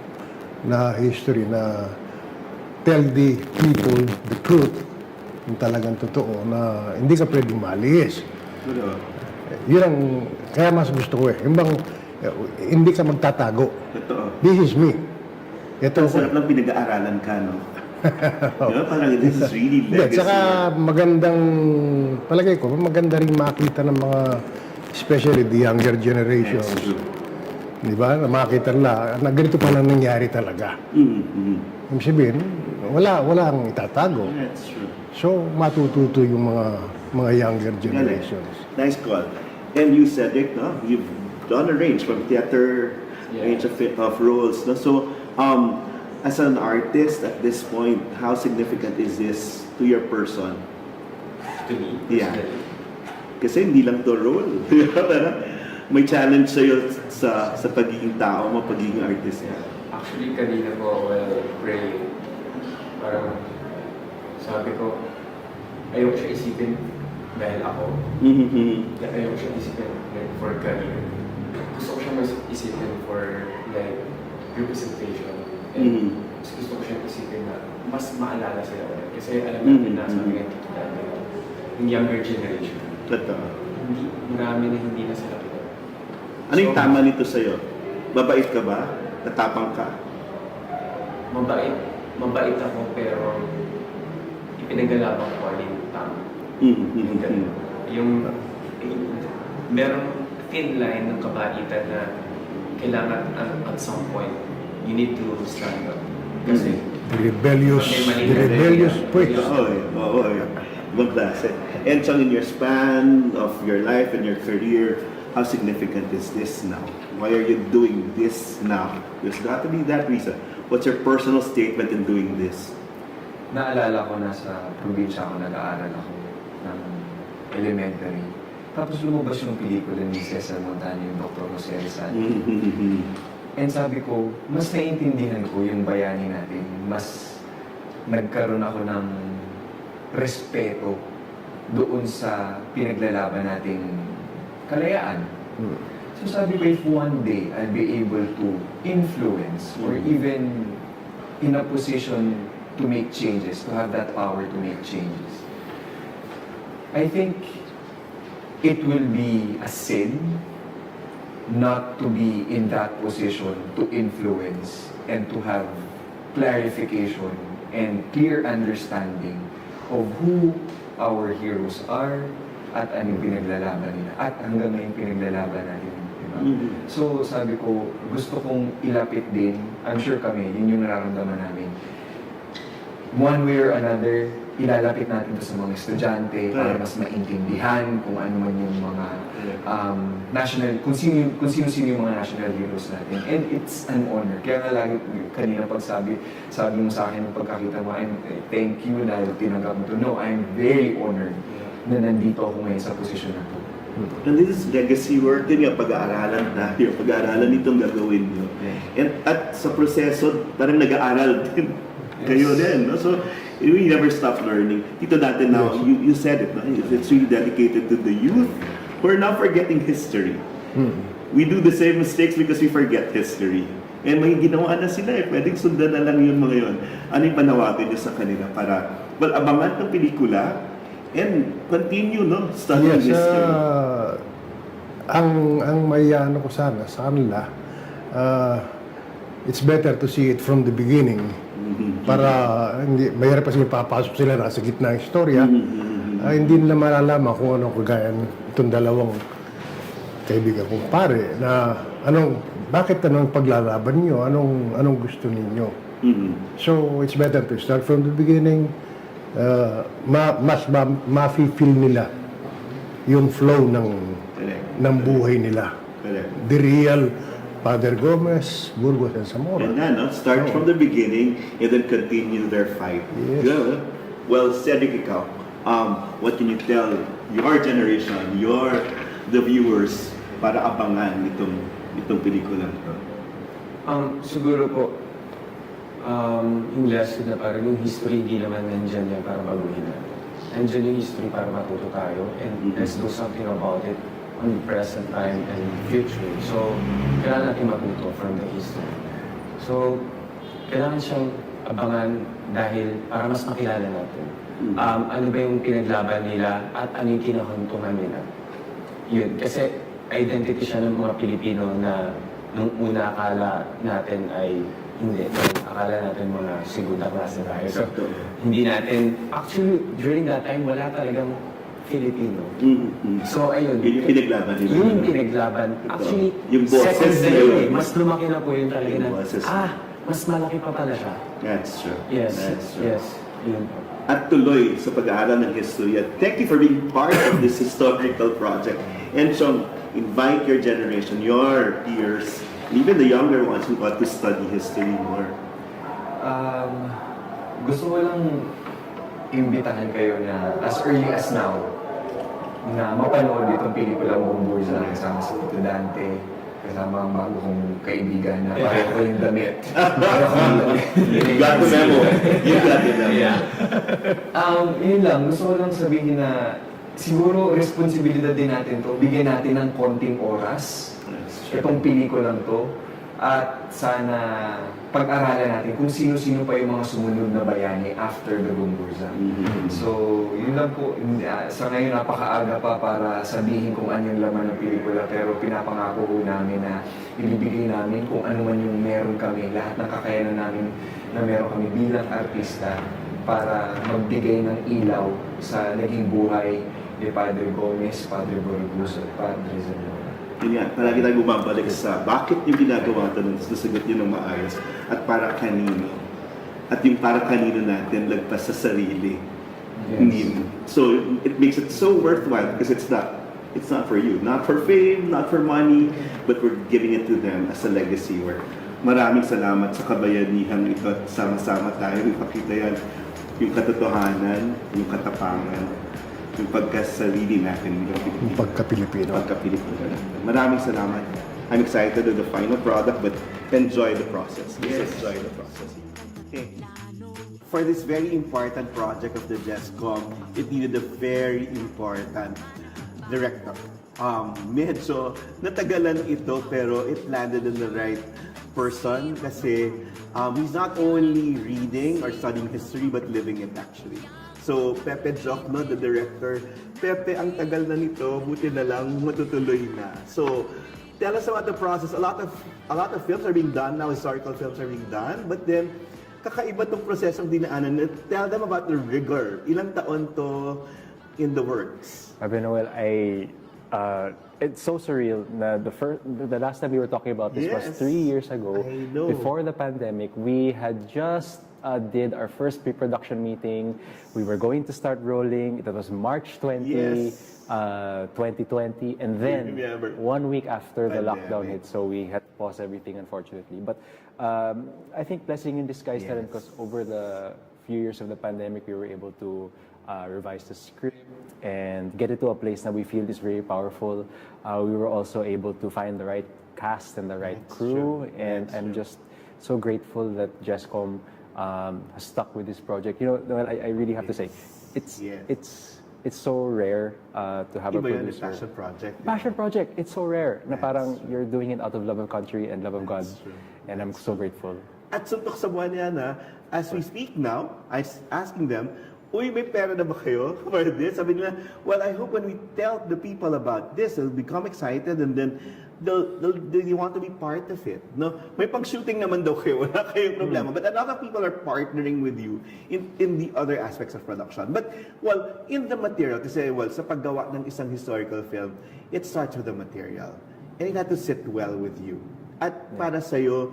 na history na tell the people the truth, yung talagang totoo na hindi ka pwedeng maalis. Yun ang, kaya mas gusto ko eh. Yung bang, hindi ka magtatago. Totoo. This is me. Ito, sarap lang pinag-aaralan ka, no? Diba? Parang this is really legacy. At saka magandang, palagay ko, maganda rin makita ng mga, especially the younger generations. Di ba? Na makita nila, na ganito pala nangyari talaga. Ibig sabihin, wala ang itatago. That's true. So, matututo yung mga younger generations. Nice call. And you said it, no? You've done a range from theater, range of roles, no? So, as an artist at this point, how significant is this to your person? To me? Yeah. Kasi hindi lang to role. May challenge sa'yo sa pagiging tao mo, pagiging artist. Actually, kanina po, while praying, parang sabi ko, ayoko siya isipin dahil ako. Ayoko siya isipin like, for career. Gusto ko siya mas isipin for like representation. And gusto ko siya isipin na mas maalala sila ulit. Kasi alam natin na sabi nga dito natin, yung younger generation. Totoo. Marami na hindi na sila pito. Ano yung tama nito sa'yo? Mabait ka ba? Natapang ka? Mabait. Mabait ako pero ipinagalabang ko alin tama. Yung merong thin line ng kabaitan na kailangan at some point you need to stand up. Kasi the rebellious push. Oo. Magdase. And so in your span of your life and your career, how significant is this now? Why are you doing this now? There's got to be that reason. What's your personal statement in doing this? Naalala ko nasa probinsya ako, nag-aaral ako ng elementary. Tapos lumabas yung pelikula ni Cesar Montano, yung Dr. Jose Rizal. And sabi ko, mas naiintindihan ko yung bayani natin. Mas nagkaroon ako ng respeto doon sa pinaglalaban nating kalayaan. So sabi ko, if one day I'll be able to influence or even in a position to make changes, to have that power to make changes, I think it will be a sin not to be in that position to influence and to have clarification and clear understanding of who our heroes are at anong pinaglalaban nila at hanggang ngayon pinaglalaban natin. Diba? So sabi ko, gusto kong ilapit din, I'm sure kami, yun yung nararamdaman namin. One way or another, ilalapit natin ito sa mga estudyante para mas maintindihan kung ano man yung mga national, kung sino yung mga national heroes natin. And it's an honor. Kaya nga lagi kanina sabi mo sa akin ng pagkakita mo, thank you dahil tinanggap mo to. No, I'm very honored na nandito ako ngayon sa posisyon na to. And this is legacy work din yung pag-aaralan tayo, pag-aaralan itong gagawin nyo. And at sa proseso, parang nag-aaral din kayo din. No? So, we never stop learning. Tito natin now, you said it, no? It's really dedicated to the youth. We're not forgetting history. We do the same mistakes because we forget history. And may ginawa na sila eh. Pwedeng sundan na lang yun mga yun. Ano yung panawagan nyo sa kanila para, well, abangan ng pelikula and continue, no? Studying history. ang may ano ko sana sa kanila, it's better to see it from the beginning. Para hindi mahirap kasi papasok sila nasa gitna ng istorya. Hindi nila malalaman kung ano kagaya itong dalawang kaibigan kong pare na bakit anong paglalaban niyo, anong gusto ninyo. So it's better to start from the beginning. Mas ma-feel nila yung flow ng buhay nila. The real Father Gomez, Burgos, and Zamora. And start from the beginning and then continue their fight. Yes. Yeah. Well, Cedric, ikaw, what can you tell your generation, the viewers, para abangan itong pelikula nito? Siguro po, yung lesson na parang yung history hindi naman nandyan yan para baguhin natin. Nandyan yung history para matuto tayo and let's do something about it on the present time and future. So, kailangan natin matuto from the history. So, kailangan siyang abangan dahil para mas makilala natin. Ano ba yung pinaglaban nila at ano yung kinahuntungan nila. Yun, kasi identity siya ng mga Pilipino na nung una akala natin ay hindi. Akala natin mga segunda klase tayo. So, hindi natin, actually, during that time, wala talagang Filipino. So, ayun. Yun yung pinaglaban nila. Yun yung pinaglaban. Actually, yung boses secondary, mas lumaki na po yun talaga na, mas malaki pa pala siya. That's true. Yes, That's true. yes. Yun po. At tuloy sa pag-aaral ng history. Thank you for being part of this historical project. And so, invite your generation, your peers, even the younger ones who want to study history more. Gusto ko lang imbitahan kayo na as early as now na mapanood itong pelikulang GomBurZa kasama si Tito Dante, kasama ang bago kong kaibigan na pareho ko yung damit. You got the memo. You got the memo. Yeah. Yun lang, gusto ko lang sabihin na siguro responsibilidad din natin to, bigyan natin ng konting oras itong pelikulang to at sana pag-aralan natin kung sino-sino pa yung mga sumunod na bayani after the GomBurZa. So, yun lang po. Sa ngayon, napakaaga pa para sabihin kung ano yung laman ng pelikula, pero pinapangako po namin na ibibigay namin kung ano man yung meron kami, lahat ng kakayanan namin na meron kami bilang artista para magbigay ng ilaw sa naging buhay ni Padre Gomez, Padre Burgos, at Padre Zamora. Yun nga, palagi tayo bumabalik sa bakit yung ginagawa ito nung nasagot yun ng maayos at para kanino. At yung para kanino natin lagpas sa sarili. Yes. So it makes it so worthwhile because it's not for you. Not for fame, not for money, but we're giving it to them as a legacy work. Maraming salamat sa kabayanihan ito at sama-sama tayo. Ipakita yan yung katotohanan, yung katapangan, yung pagkasarili natin. Yung pagka-Pilipino. Maraming salamat. I'm excited with the final product, but enjoy the process. Yes. Enjoy the process. Okay. For this very important project of the GESCOM, it needed a very important director. Medyo natagalan ito, pero it landed in the right person kasi he's not only reading or studying history, but living it actually. So, Pepe Jokno, the director, Pepe, ang tagal na nito, buti na lang, matutuloy na. So, tell us about the process. A lot of films are being done now, historical films are being done, but then, kakaiba tong prosesong dinaanan. Tell them about the rigor. Ilang taon to in the works? Noel, it's so surreal. The last time we were talking about this was 3 years ago. I know. Before the pandemic, we had just did our first pre-production meeting. We were going to start rolling. It was March 20, 2020. And then 1 week after the lockdown hit, so we had to pause everything, unfortunately. But I think blessing in disguise because over the few years of the pandemic, we were able to revise the script and get it to a place that we feel is very powerful. We were also able to find the right cast and the right crew. And I'm just so grateful that GESCOM has stuck with this project. You know, Noel, I really have to say, it's so rare to have a producer. Passion project. Passion project. It's so rare na parang you're doing it out of love of country and love of God. And I'm so grateful. At suntok sa buwan yan, as we speak now, I'm asking them, uy, may pera na ba kayo for this? Sabi nila, well, I hope when we tell the people about this, they'll become excited and then they want to be part of it. No? May pang-shooting naman daw kayo, wala kayong problema. But a lot of people are partnering with you in the other aspects of production. But, well, in the material, kasi, well, sa paggawa ng isang historical film, it starts with the material. And it had to sit well with you. At para sa'yo,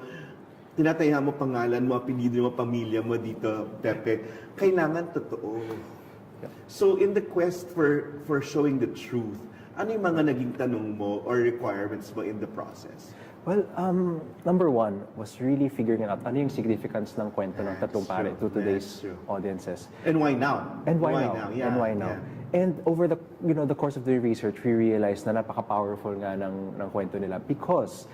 tinataya mo pangalan mo, apelido mo, pamilya mo dito, Pepe, kailangan totoo. So in the quest for showing the truth, ano yung mga naging tanong mo or requirements mo in the process? Well, number one was really figuring out ano yung significance ng kwento ng Tatlong Pare to today's audiences. And why now? And why now? Yeah, and why now? Yeah. And over the the course of the research, we realized na napaka-powerful nga ng kwento nila because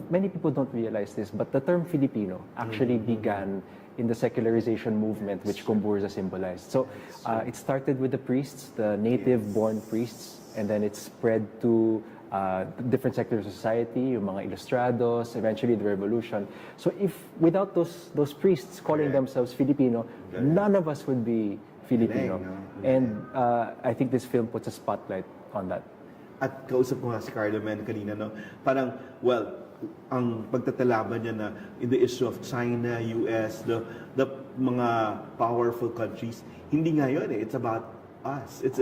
many people don't realize this, but the term Filipino actually began in the secularization movement which GomBurZa symbolized. So it started with the priests, the native-born priests, and then it spread to different sectors of society, yung mga ilustrados, eventually the revolution. So if without those priests calling themselves Filipino, none of us would be Filipino. And I think this film puts a spotlight on that. At kausap ko nga si Carlo Man kanina, no? Parang, well, ang pagtatalaban niya na in the issue of China, US, the mga powerful countries, hindi nga yun eh. It's about us. It's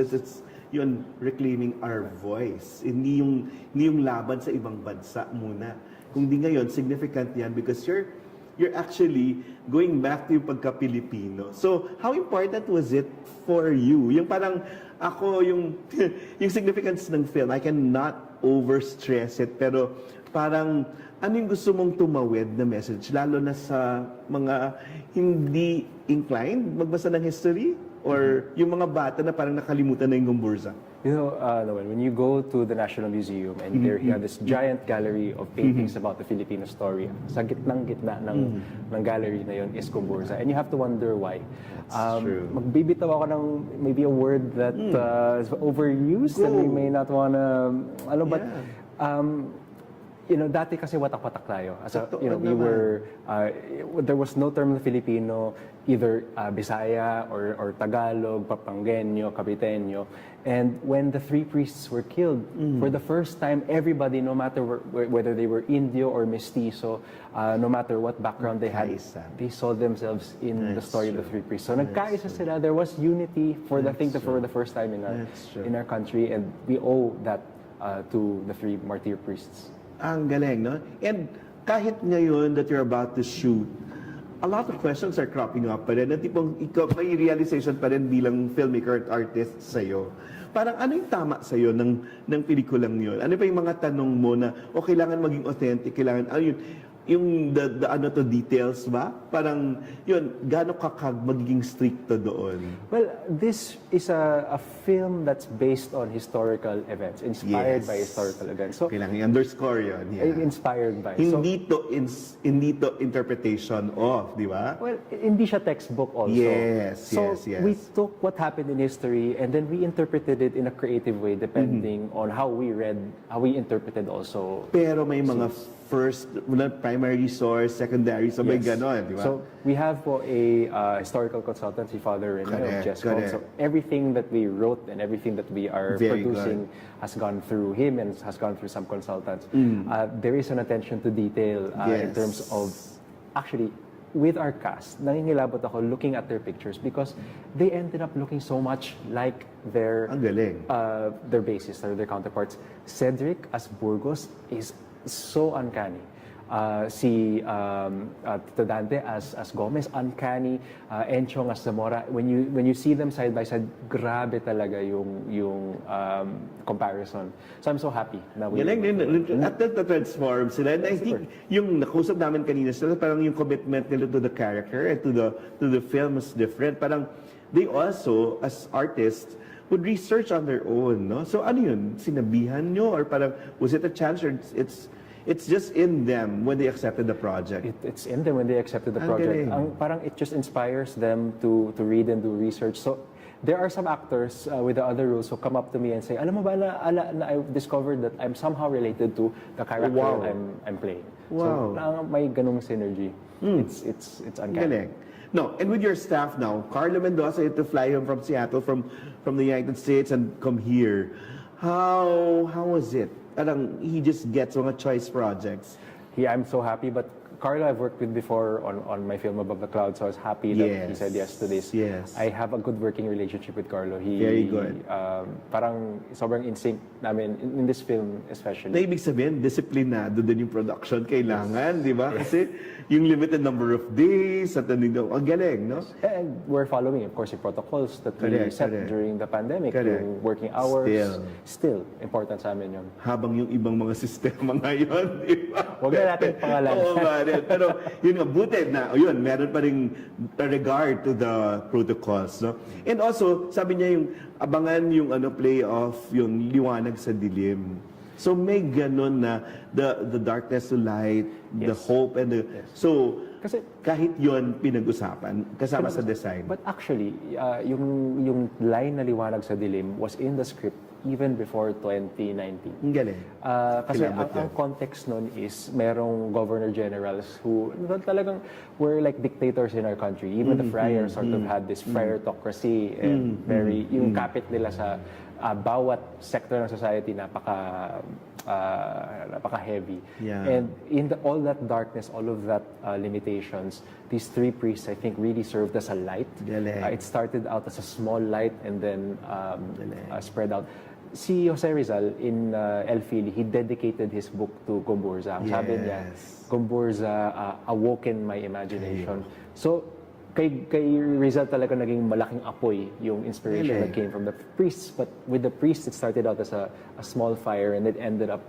yun, reclaiming our voice. Hindi yung laban sa ibang bansa muna. Kung di ngayon, significant yan because you're actually going back to yung pagka-Pilipino. So, how important was it for you? Yung parang, ako, yung significance ng film, I cannot overstress it, pero parang, ano yung gusto mong tumawid na message, lalo na sa mga hindi inclined magbasa ng history? Or yung mga bata na parang nakalimutan na yung GomBurZa? You know, Noel, when you go to the National Museum and there you have this giant gallery of paintings about the Filipino story, sa gitna ng gallery na yun is GomBurZa. And you have to wonder why. True. Magbibitaw ako ng maybe a word that is overused and we may not wanna, but dati kasi watak-watak tayo. We were, there was no term na Filipino, either Bisaya or Tagalog, Papanggenyo, Caviteño. And when the three priests were killed, for the first time, everybody, no matter whether they were Indio or Mestizo, no matter what background they had, they saw themselves in the story of the three priests. So nagkaisa sila, there was unity for the first time in our country, and we owe that to the three martyr priests. Ang galing, no? And kahit ngayon that you're about to shoot, a lot of questions are cropping up pa rin. At tipong ikaw, may realization pa rin bilang filmmaker at artist sa'yo. Parang ano yung tama sa'yo ng pelikulang yun? Ano pa yung mga tanong mo na, kailangan maging authentic, kailangan, yung the details ba? Parang, yun, gaano ka magiging stricto doon? Well, this is a film that's based on historical events, inspired by historical events. So, kailangan i-underscore yun. Yeah. Inspired by. Hindi to interpretation of, di ba? Well, hindi siya textbook also. Yes. We took what happened in history and then we interpreted it in a creative way depending on how we interpreted also. Pero may mga first, primary source, secondary, so may ganon, di ba? So, we have a historical consultant, si Father Rene of Jesco. So, everything that we wrote and everything that we are producing has gone through him and has gone through some consultants. There is an attention to detail in terms of, actually, with our cast, nangingilabot ako looking at their pictures because they ended up looking so much like their basis or their counterparts. Cedric as Burgos is so uncanny. Si Tito Dante as Gomez, uncanny. Enchong as Zamora. When you see them side by side, grabe talaga yung comparison. So I'm so happy na we... At that transform sila. And I think yung nakausap namin kanina sila, parang yung commitment nila to the character and to the film is different. Parang they also, as artists, would research on their own, no? So ano yun? Sinabihan nyo? Or parang, was it a chance or it's just in them when they accepted the project? It's in them when they accepted the project. Parang it just inspires them to read and do research. So there are some actors with the other roles who come up to me and say, alam mo ba na I discovered that I'm somehow related to the character I'm playing. Wow. So may ganung synergy. It's uncanny. Galing. No, and with your staff now, Carlo Mendoza had to fly him from Seattle, from the United States and come here. How was it? Parang he just gets mga choice projects. Yeah, I'm so happy. But Carlo, I've worked with before on my film Above the Clouds, so I was happy that he said yes to this. Yes. I have a good working relationship with Carlo. Very good. Parang sobrang in sync namin in this film especially. Na ibig sabihin, disiplinado din yung production kailangan, di ba? Kasi yung limited number of days at ang galing, no? And we're following, of course, the protocols that we set during the pandemic. Yung working hours. Still, important sa amin yun. Habang yung ibang mga sistema ngayon, di ba? Huwag na natin pangalan. Oo nga rin. Pero yun nga, buti na, yun, meron pa rin regard to the protocols, no? And also, sabi niya yung abangan yung play of yung liwanag sa dilim. So may ganun na the darkness to light, the hope and the so kasi kahit yon pinag-usapan kasama sa design. But actually, yung line na liwanag sa dilim was in the script even before 2019. Ang galing. Kasi ang context nun is merong governor generals who talagang were like dictators in our country. Even the friars sort of had this friartocracy and very yung kapit nila sa bawat sector ng society napaka-heavy. And in all that darkness, all of that limitations, these three priests, I think, really served as a light. It started out as a small light and then spread out. Si Jose Rizal in El Fili, he dedicated his book to GomBurZa. Ang sabi niya, GomBurZa awoken my imagination. So, kay Rizal talaga naging malaking apoy yung inspiration that came from the priests. But with the priests, it started out as a small fire and it ended up,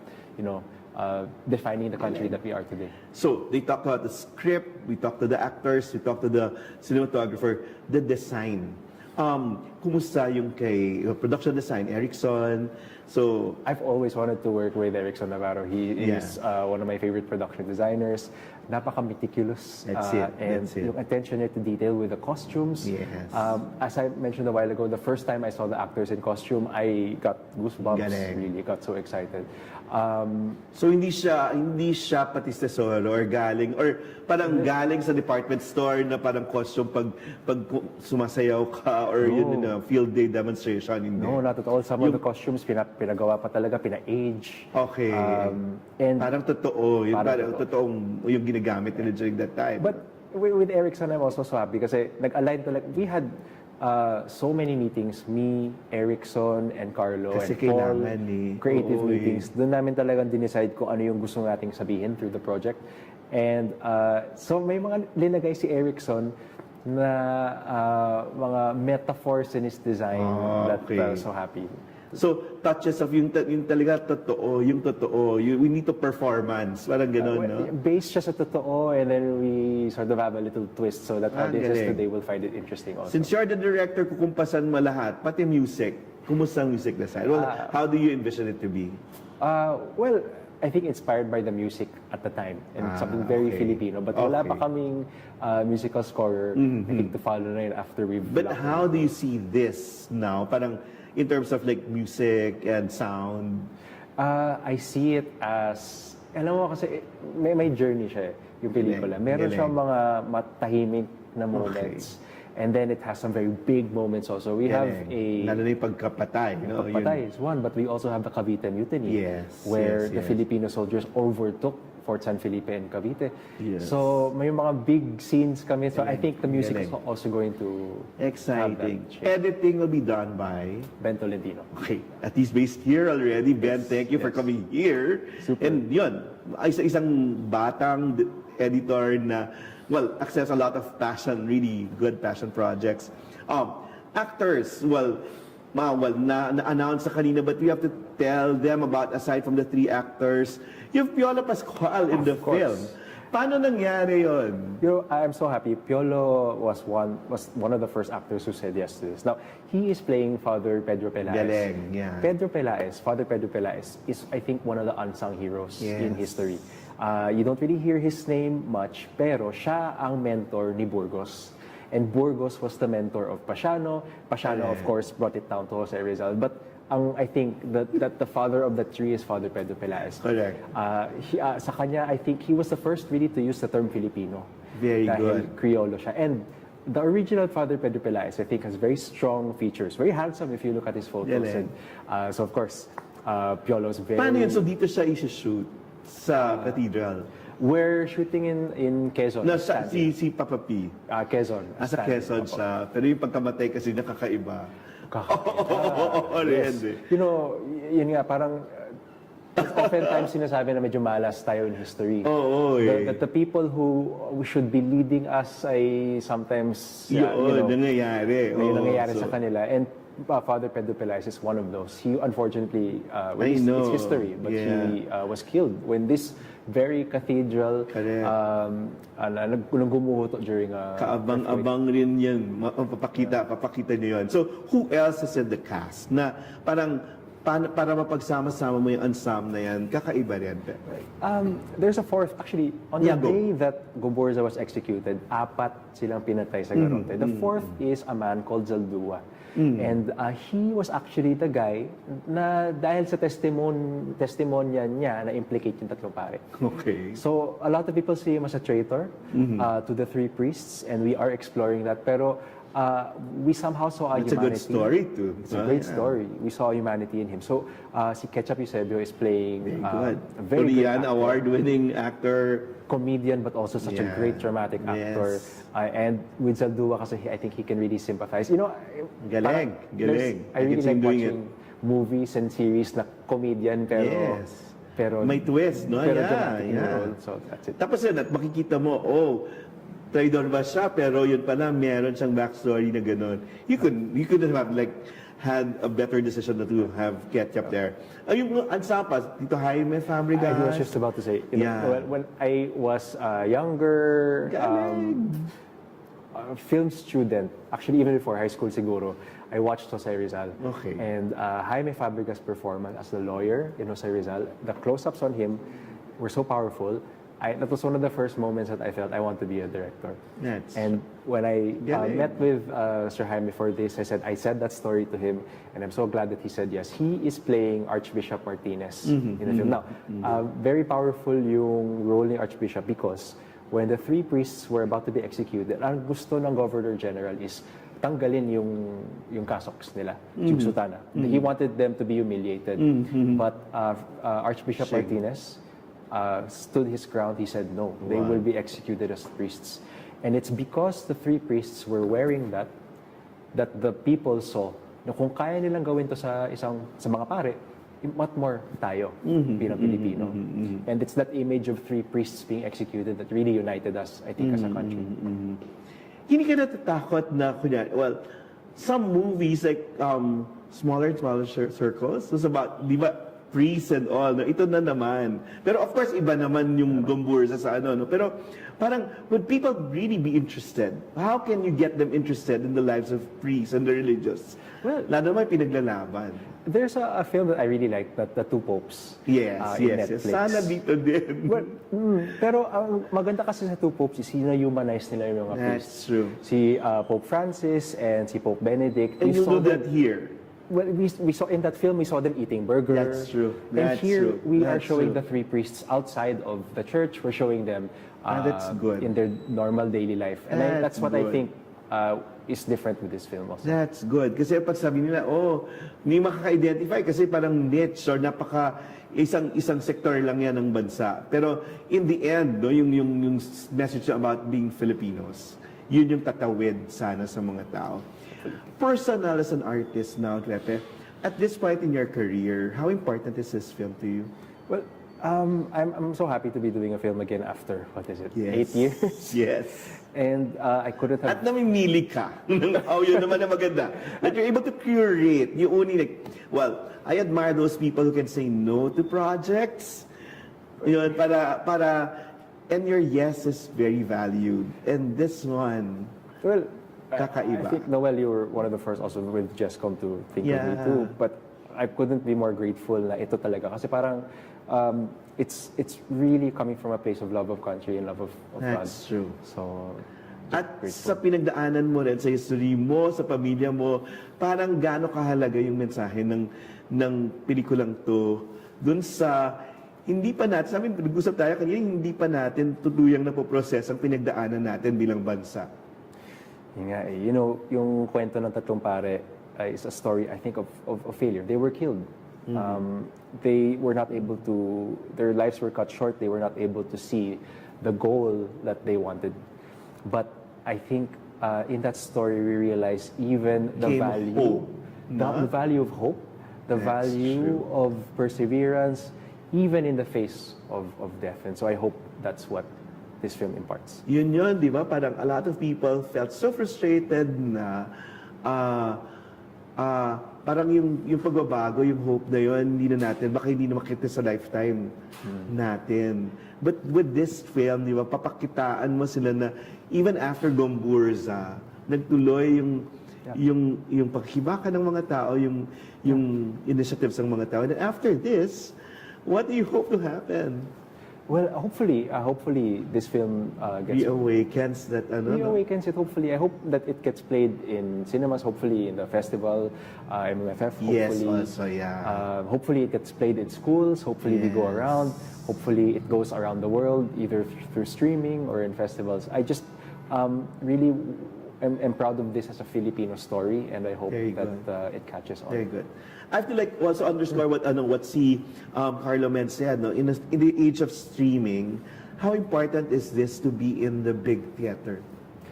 defining the country that we are today. So, they talked about the script, we talked to the actors, we talked to the cinematographer, the design. Kumusta yung kay production design, Erickson? So, I've always wanted to work with Erickson Navarro. He is one of my favorite production designers. Napaka-meticulous. And yung attention to detail with the costumes. As I mentioned a while ago, the first time I saw the actors in costume, I got goosebumps. Really got so excited. So hindi siya Batista solo or parang galing sa department store na parang costume pag sumasayaw ka or field day demonstration. Hindi. No, not at all. Some of the costumes pinagawa pa talaga, pina-age. Okay. And parang totoo. Parang totoong yung ginagamit nila during that time. But with Erickson, I'm also so happy kasi nag-align talaga. We had so many meetings, me, Erickson, and Carlo, kasi and Paul, creative Oo, meetings. Doon namin talagang dinecide kung ano yung gusto nating sabihin through the project. And so may mga linagay si Erickson na mga metaphors in his design that I was so happy. So, touches of yung talaga totoo, we need to performance, parang gano'n, no? Based siya sa totoo and then we sort of have a little twist so that audiences today will find it interesting also. Since you're the director, kukumpasan mo lahat, pati music, kumusta ang music design? Well, how do you envision it to be? Well, I think inspired by the music at the time and something very Filipino. But wala pa kaming musical scorer, I think, to follow na yun after we've... But how do you see this now? Parang in terms of like music and sound? I see it as... Alam mo kasi may journey siya yung pelikula. Meron siyang mga matahimik na moments. And then it has some very big moments also. We have lalo na yung pagkapatay. Pagkapatay is one, but we also have the Cavite Mutiny, where the Filipino soldiers overtook Fort San Felipe and Cavite. So may mga big scenes kami. So I think the music is also going to exciting. Editing will be done by Ben Tolentino. Okay, at least based here already. Ben, thank you for coming here. Super. And yun, isang batang editor na access a lot of passion, really good passion projects. Actors, na-announce na kanina, but we have to tell them about, aside from the three actors, you have Piolo Pascual in the film. Paano nangyari yun? I'm so happy. Piolo was one of the first actors who said yes to this. Now, he is playing Father Pedro Pelaez. Galing, Father Pedro Pelaez is, I think, one of the unsung heroes in history. You don't really hear his name much, pero siya ang mentor ni Burgos. And Burgos was the mentor of Pasiano. Pasiano, of course, brought it down to Jose Rizal. But I think that the father of the tree is Father Pedro Pelaez. Correct. Sa kanya, I think he was the first really to use the term Filipino. Very dahil good. Criollo siya. And the original Father Pedro Pelaez, I think, has very strong features. Very handsome if you look at his photos. And, so of course, Piolo's very... Paano yun? So dito siya isi-shoot sa cathedral? We're shooting in Quezon. No, si Papa P. Quezon. Sa Quezon siya. Pero yung pagkamatay kasi nakakaiba. Yes. You know, yun nga, parang oftentimes sinasabi na medyo malas tayo in history. That the people who should be leading us ay sometimes nangyayari. May nangyayari sa kanila. And Father Pedro Pelaez is one of those. He unfortunately, it's history, but he was killed when this very cathedral gumuho during a kaabang-abang rin yan. Papakita niyo yun. So, who else is in the cast na parang para mapagsama-sama mo yung ensemble na yan, kakaiba rin. There's a fourth. Actually, on the day that GomBurZa was executed, 4 silang pinatay sa garrote. The fourth is a man called Zaldua. And he was actually the guy na dahil sa testimonya niya na implicate yung 3 pare. Okay. So, a lot of people see him as a traitor to the 3 priests, and we are exploring that. Pero we somehow saw a humanity. It's a good story too. It's a great story. We saw humanity in him. So, si Ketchup Eusebio is playing a very Korean award-winning actor. Comedian, but also such a great dramatic actor. And with Zaldua, kasi I think he can really sympathize. You know, galing. I really like watching movies and series na comedian, pero may twist, no? Pero dramatic in the role. So that's it. Tapos yun, at makikita mo, traidor ba siya? Pero yun pala, meron siyang backstory na gano'n. You could have had a better decision to have Ketchup there. Yung ensemble, Tito Jaime Fabregas. I was just about to say, when I was younger, film student, actually even before high school siguro, I watched Jose Rizal. Okay. And Jaime Fabregas' performance as the lawyer in Jose Rizal, the close-ups on him were so powerful. That was one of the first moments that I felt I want to be a director. And when I met with Sir Jaime for this, I said that story to him, and I'm so glad that he said yes. He is playing Archbishop Martinez in the film. Now, very powerful yung role ni Archbishop because when the 3 priests were about to be executed, ang gusto ng Governor General is tanggalin yung kasoks nila, yung sutana. He wanted them to be humiliated. But Archbishop Martinez stood his ground. He said no, they will be executed as priests. And it's because the 3 priests were wearing that the people saw na kung kaya nilang gawin to sa mga pare, what more tayo bilang Pilipino. And it's that image of 3 priests being executed that really united us, I think, as a country. Hindi ka natatakot na, some movies like Smaller and Smaller Circles was about, di ba, priests and all, no? Ito na naman. Pero of course, iba naman yung GomBurZa sa no? Pero parang, would people really be interested? How can you get them interested in the lives of priests and the religious? Well, lalo naman pinaglalaban. There's a film that I really like, the 2 Popes. Yes. Netflix. Sana dito din. Well, pero ang maganda kasi sa 2 Popes is humanize nila yung mga priests. That's true. Si Pope Francis and si Pope Benedict. And you do that here. Well, we saw in that film, we saw them eating burgers. That's true. And here, we are showing the 3 priests outside of the church. We're showing them that's good. in their normal daily life. And that's what good. I think is different with this film also. That's good. Kasi pag sabi nila, hindi makaka-identify kasi parang niche or isang sector lang yan ng bansa. Pero in the end, yung message about being Filipinos, yun yung tatawid sana sa mga tao. Personal as an artist now, Klepe, at this point in your career, how important is this film to you? Well, I'm so happy to be doing a film again after, 8 years? Yes. And I couldn't have... At namimili ka. Yun naman na maganda. That you're able to curate. I admire those people who can say no to projects. Yun, and your yes is very valued. And this one, kakaiba. I think, Noel, you were one of the first also with Jescom to think of me too. But I couldn't be more grateful na ito talaga. Kasi parang, it's really coming from a place of love of country and love of God. That's true. So, at sa pinagdaanan mo rin, sa history mo, sa pamilya mo, parang gaano kahalaga yung mensahe ng pelikulang to dun sa hindi pa natin, sabi, nag-usap tayo kanina, hindi pa natin tutuyang napoproses ang pinagdaanan natin bilang bansa. Yun nga eh. You know, yung kwento ng tatlong pare is a story, I think, of failure. They were killed. They were not able to, their lives were cut short. They were not able to see the goal that they wanted. But I think in that story, we realize even the value, the value of hope, the value of perseverance, even in the face of death. And so I hope that's what this film imparts. Yun, di ba? Parang a lot of people felt so frustrated na parang yung pagbabago, yung hope na yun, baka hindi na makita sa lifetime natin. But with this film, di ba, papakitaan mo sila na even after GomBurZa, nagtuloy yung paghibaka ng mga tao, yung initiatives ng mga tao. And after this, what do you hope to happen? Well, hopefully this film reawakens that reawakens it. Hopefully, I hope that it gets played in cinemas. Hopefully, in the festival, MMFF. Hopefully, yes, also, yeah. Hopefully, it gets played in schools. Hopefully, we go around. Hopefully, it goes around the world, either through streaming or in festivals. I just really am proud of this as a Filipino story, and I hope that it catches on. Very good. I have to also underscore what si Carlo Men said. No? In the age of streaming, how important is this to be in the big theater?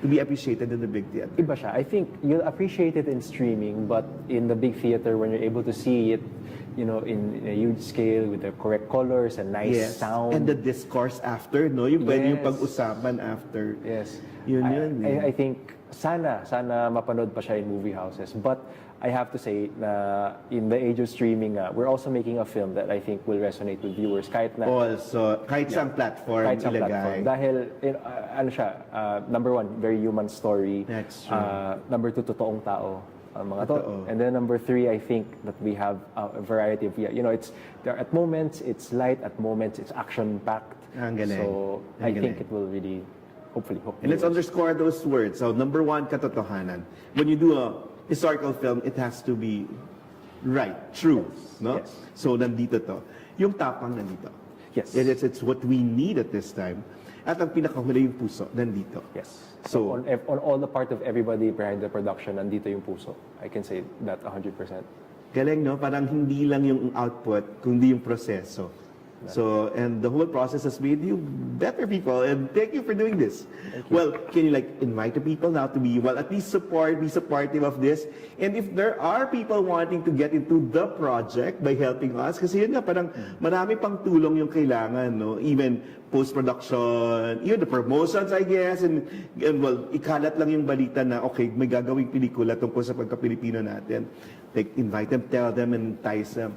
To be appreciated in the big theater? Iba siya. I think you'll appreciate it in streaming, but in the big theater, when you're able to see it, you know, in a huge scale with the correct colors and nice sound. And the discourse after, no? Yung pag-usapan after. Yes. Yun. I think sana mapanood pa siya in movie houses. But I have to say na in the age of streaming, we're also making a film that I think will resonate with viewers kahit sa platform ilagay. Dahil ano siya, number one, very human story. That's true. Number two, totoong tao ang mga to. And then number three, I think that we have a variety of, at moments it's light, at moments it's action packed. So I think it will really hopefully. And let's underscore those words. So number one, katotohanan. When you do a historical film, it has to be right, true, no? Yes. So nandito to. Yung tapang nandito. Yes. It's what we need at this time. At ang pinakahuli yung puso, nandito. Yes. So on all the part of everybody behind the production, nandito yung puso. I can say that 100%. Galing, no? Parang hindi lang yung output, kundi yung proseso. So, and the whole process has made you better people, and thank you for doing this. Well, can you invite the people now to be, at least be supportive of this? And if there are people wanting to get into the project by helping us, kasi yun nga, parang marami pang tulong yung kailangan, no? Even post-production, even the promotions, I guess, and ikalat lang yung balita na, okay, may gagawing pelikula tungkol sa pagka-Pilipino natin. Invite them, tell them, and entice them.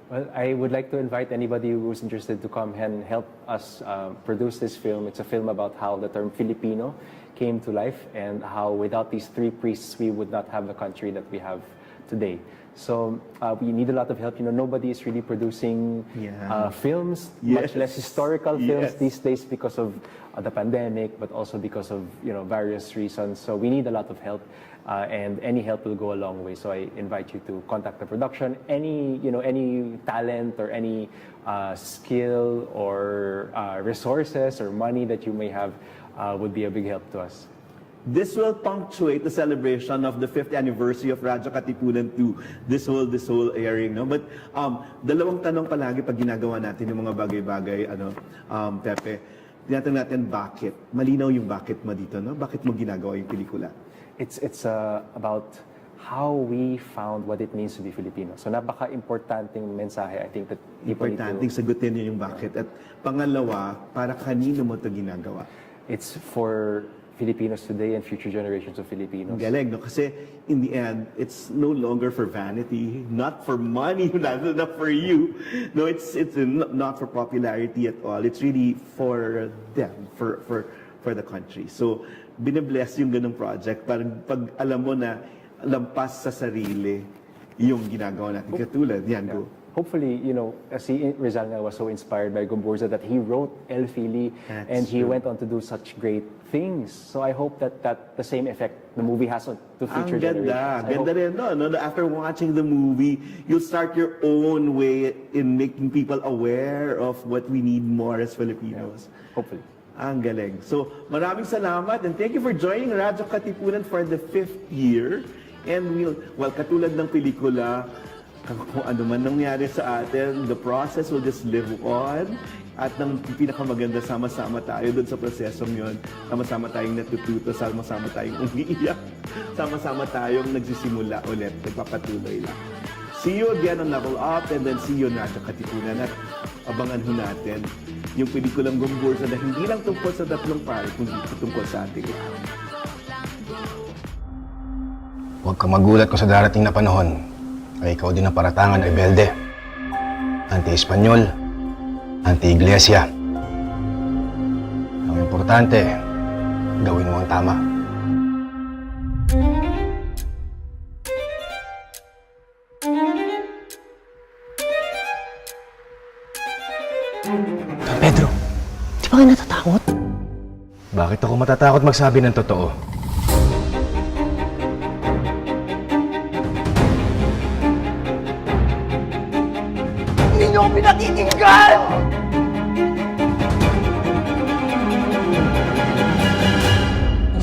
Well, I would like to invite anybody who's interested to come and help us produce this film. It's a film about how the term Filipino came to life and how without these three priests, we would not have the country that we have today. So we need a lot of help. Nobody is really producing films, much less historical films these days because of the pandemic, but also because of various reasons. So we need a lot of help. And any help will go a long way. So I invite you to contact the production. Any talent or any skill or resources or money that you may have would be a big help to us. This will punctuate the celebration of the 5th anniversary of Radyo Katipunan to this whole airing, no? But dalawang tanong palagi pag ginagawa natin yung mga bagay-bagay, Pepe. Tinatanong natin bakit. Malinaw yung bakit mo dito, no? Bakit mo ginagawa yung pelikula? It's about how we found what it means to be Filipino. So napaka-importanting mensahe, I think, that people need to... Importanting sagutin yun yung bakit. At pangalawa, para kanino mo ito ginagawa? It's for Filipinos today and future generations of Filipinos. Galing, no? Kasi in the end, it's no longer for vanity, not for money, not for you. No, it's not for popularity at all. It's really for them, for the country. So, bine-bless yung ganung project. Parang pag alam mo na lampas sa sarili yung ginagawa natin. Katulad, yan, go. Hopefully, si Rizal was so inspired by GomBurZa that he wrote El Fili and he went on to do such great things. So I hope that the same effect the movie has on to future generations. Ganda rin, no? After watching the movie, you'll start your own way in making people aware of what we need more as Filipinos. Hopefully. Ang galing. So, maraming salamat and thank you for joining Radyo Katipunan for the 5th year. And katulad ng pelikula, kung ano man nangyari sa atin, the process will just live on. At ng pinakamaganda, sama-sama tayo doon sa prosesong yon. Sama-sama tayong natututo, sama-sama tayong umiiyak, sama-sama tayong nagsisimula ulit, nagpapatuloy lang. See you again on Level Up and then see you na sa Katipunan at abangan ho natin yung pelikulang GomBurZa na hindi lang tungkol sa tatlong pare, kundi tungkol sa ating lahat. Huwag kang magulat kung sa darating na panahon ay ikaw din ang paratangan ng rebelde, anti-Espanyol, anti-Iglesia. Ang importante, gawin mo ang tama. Pedro, di ba kayo natatakot? Bakit ako matatakot magsabi ng totoo? Hindi niyo ako pinatitinggan!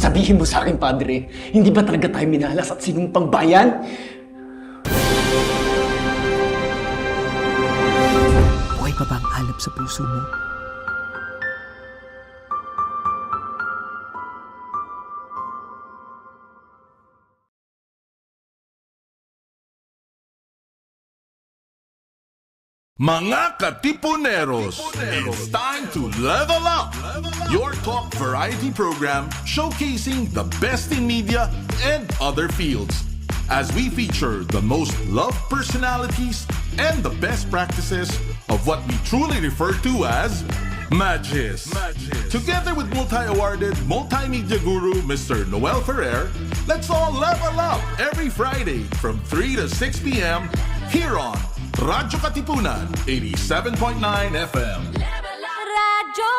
Sabihin mo sa akin, Padre, hindi ba talaga tayo minalas at sinumpang bayan? Buhay pa ba ang alab sa puso mo? Mga Katipuneros, it's time to level up! Your talk variety program showcasing the best in media and other fields. As we feature the most loved personalities and the best practices of what we truly refer to as Magis. Together with multi-awarded multimedia guru Mr. Noel Ferrer, let's all level up every Friday from 3 to 6 p.m. here on Radyo Katipunan 87.9 FM. Radyo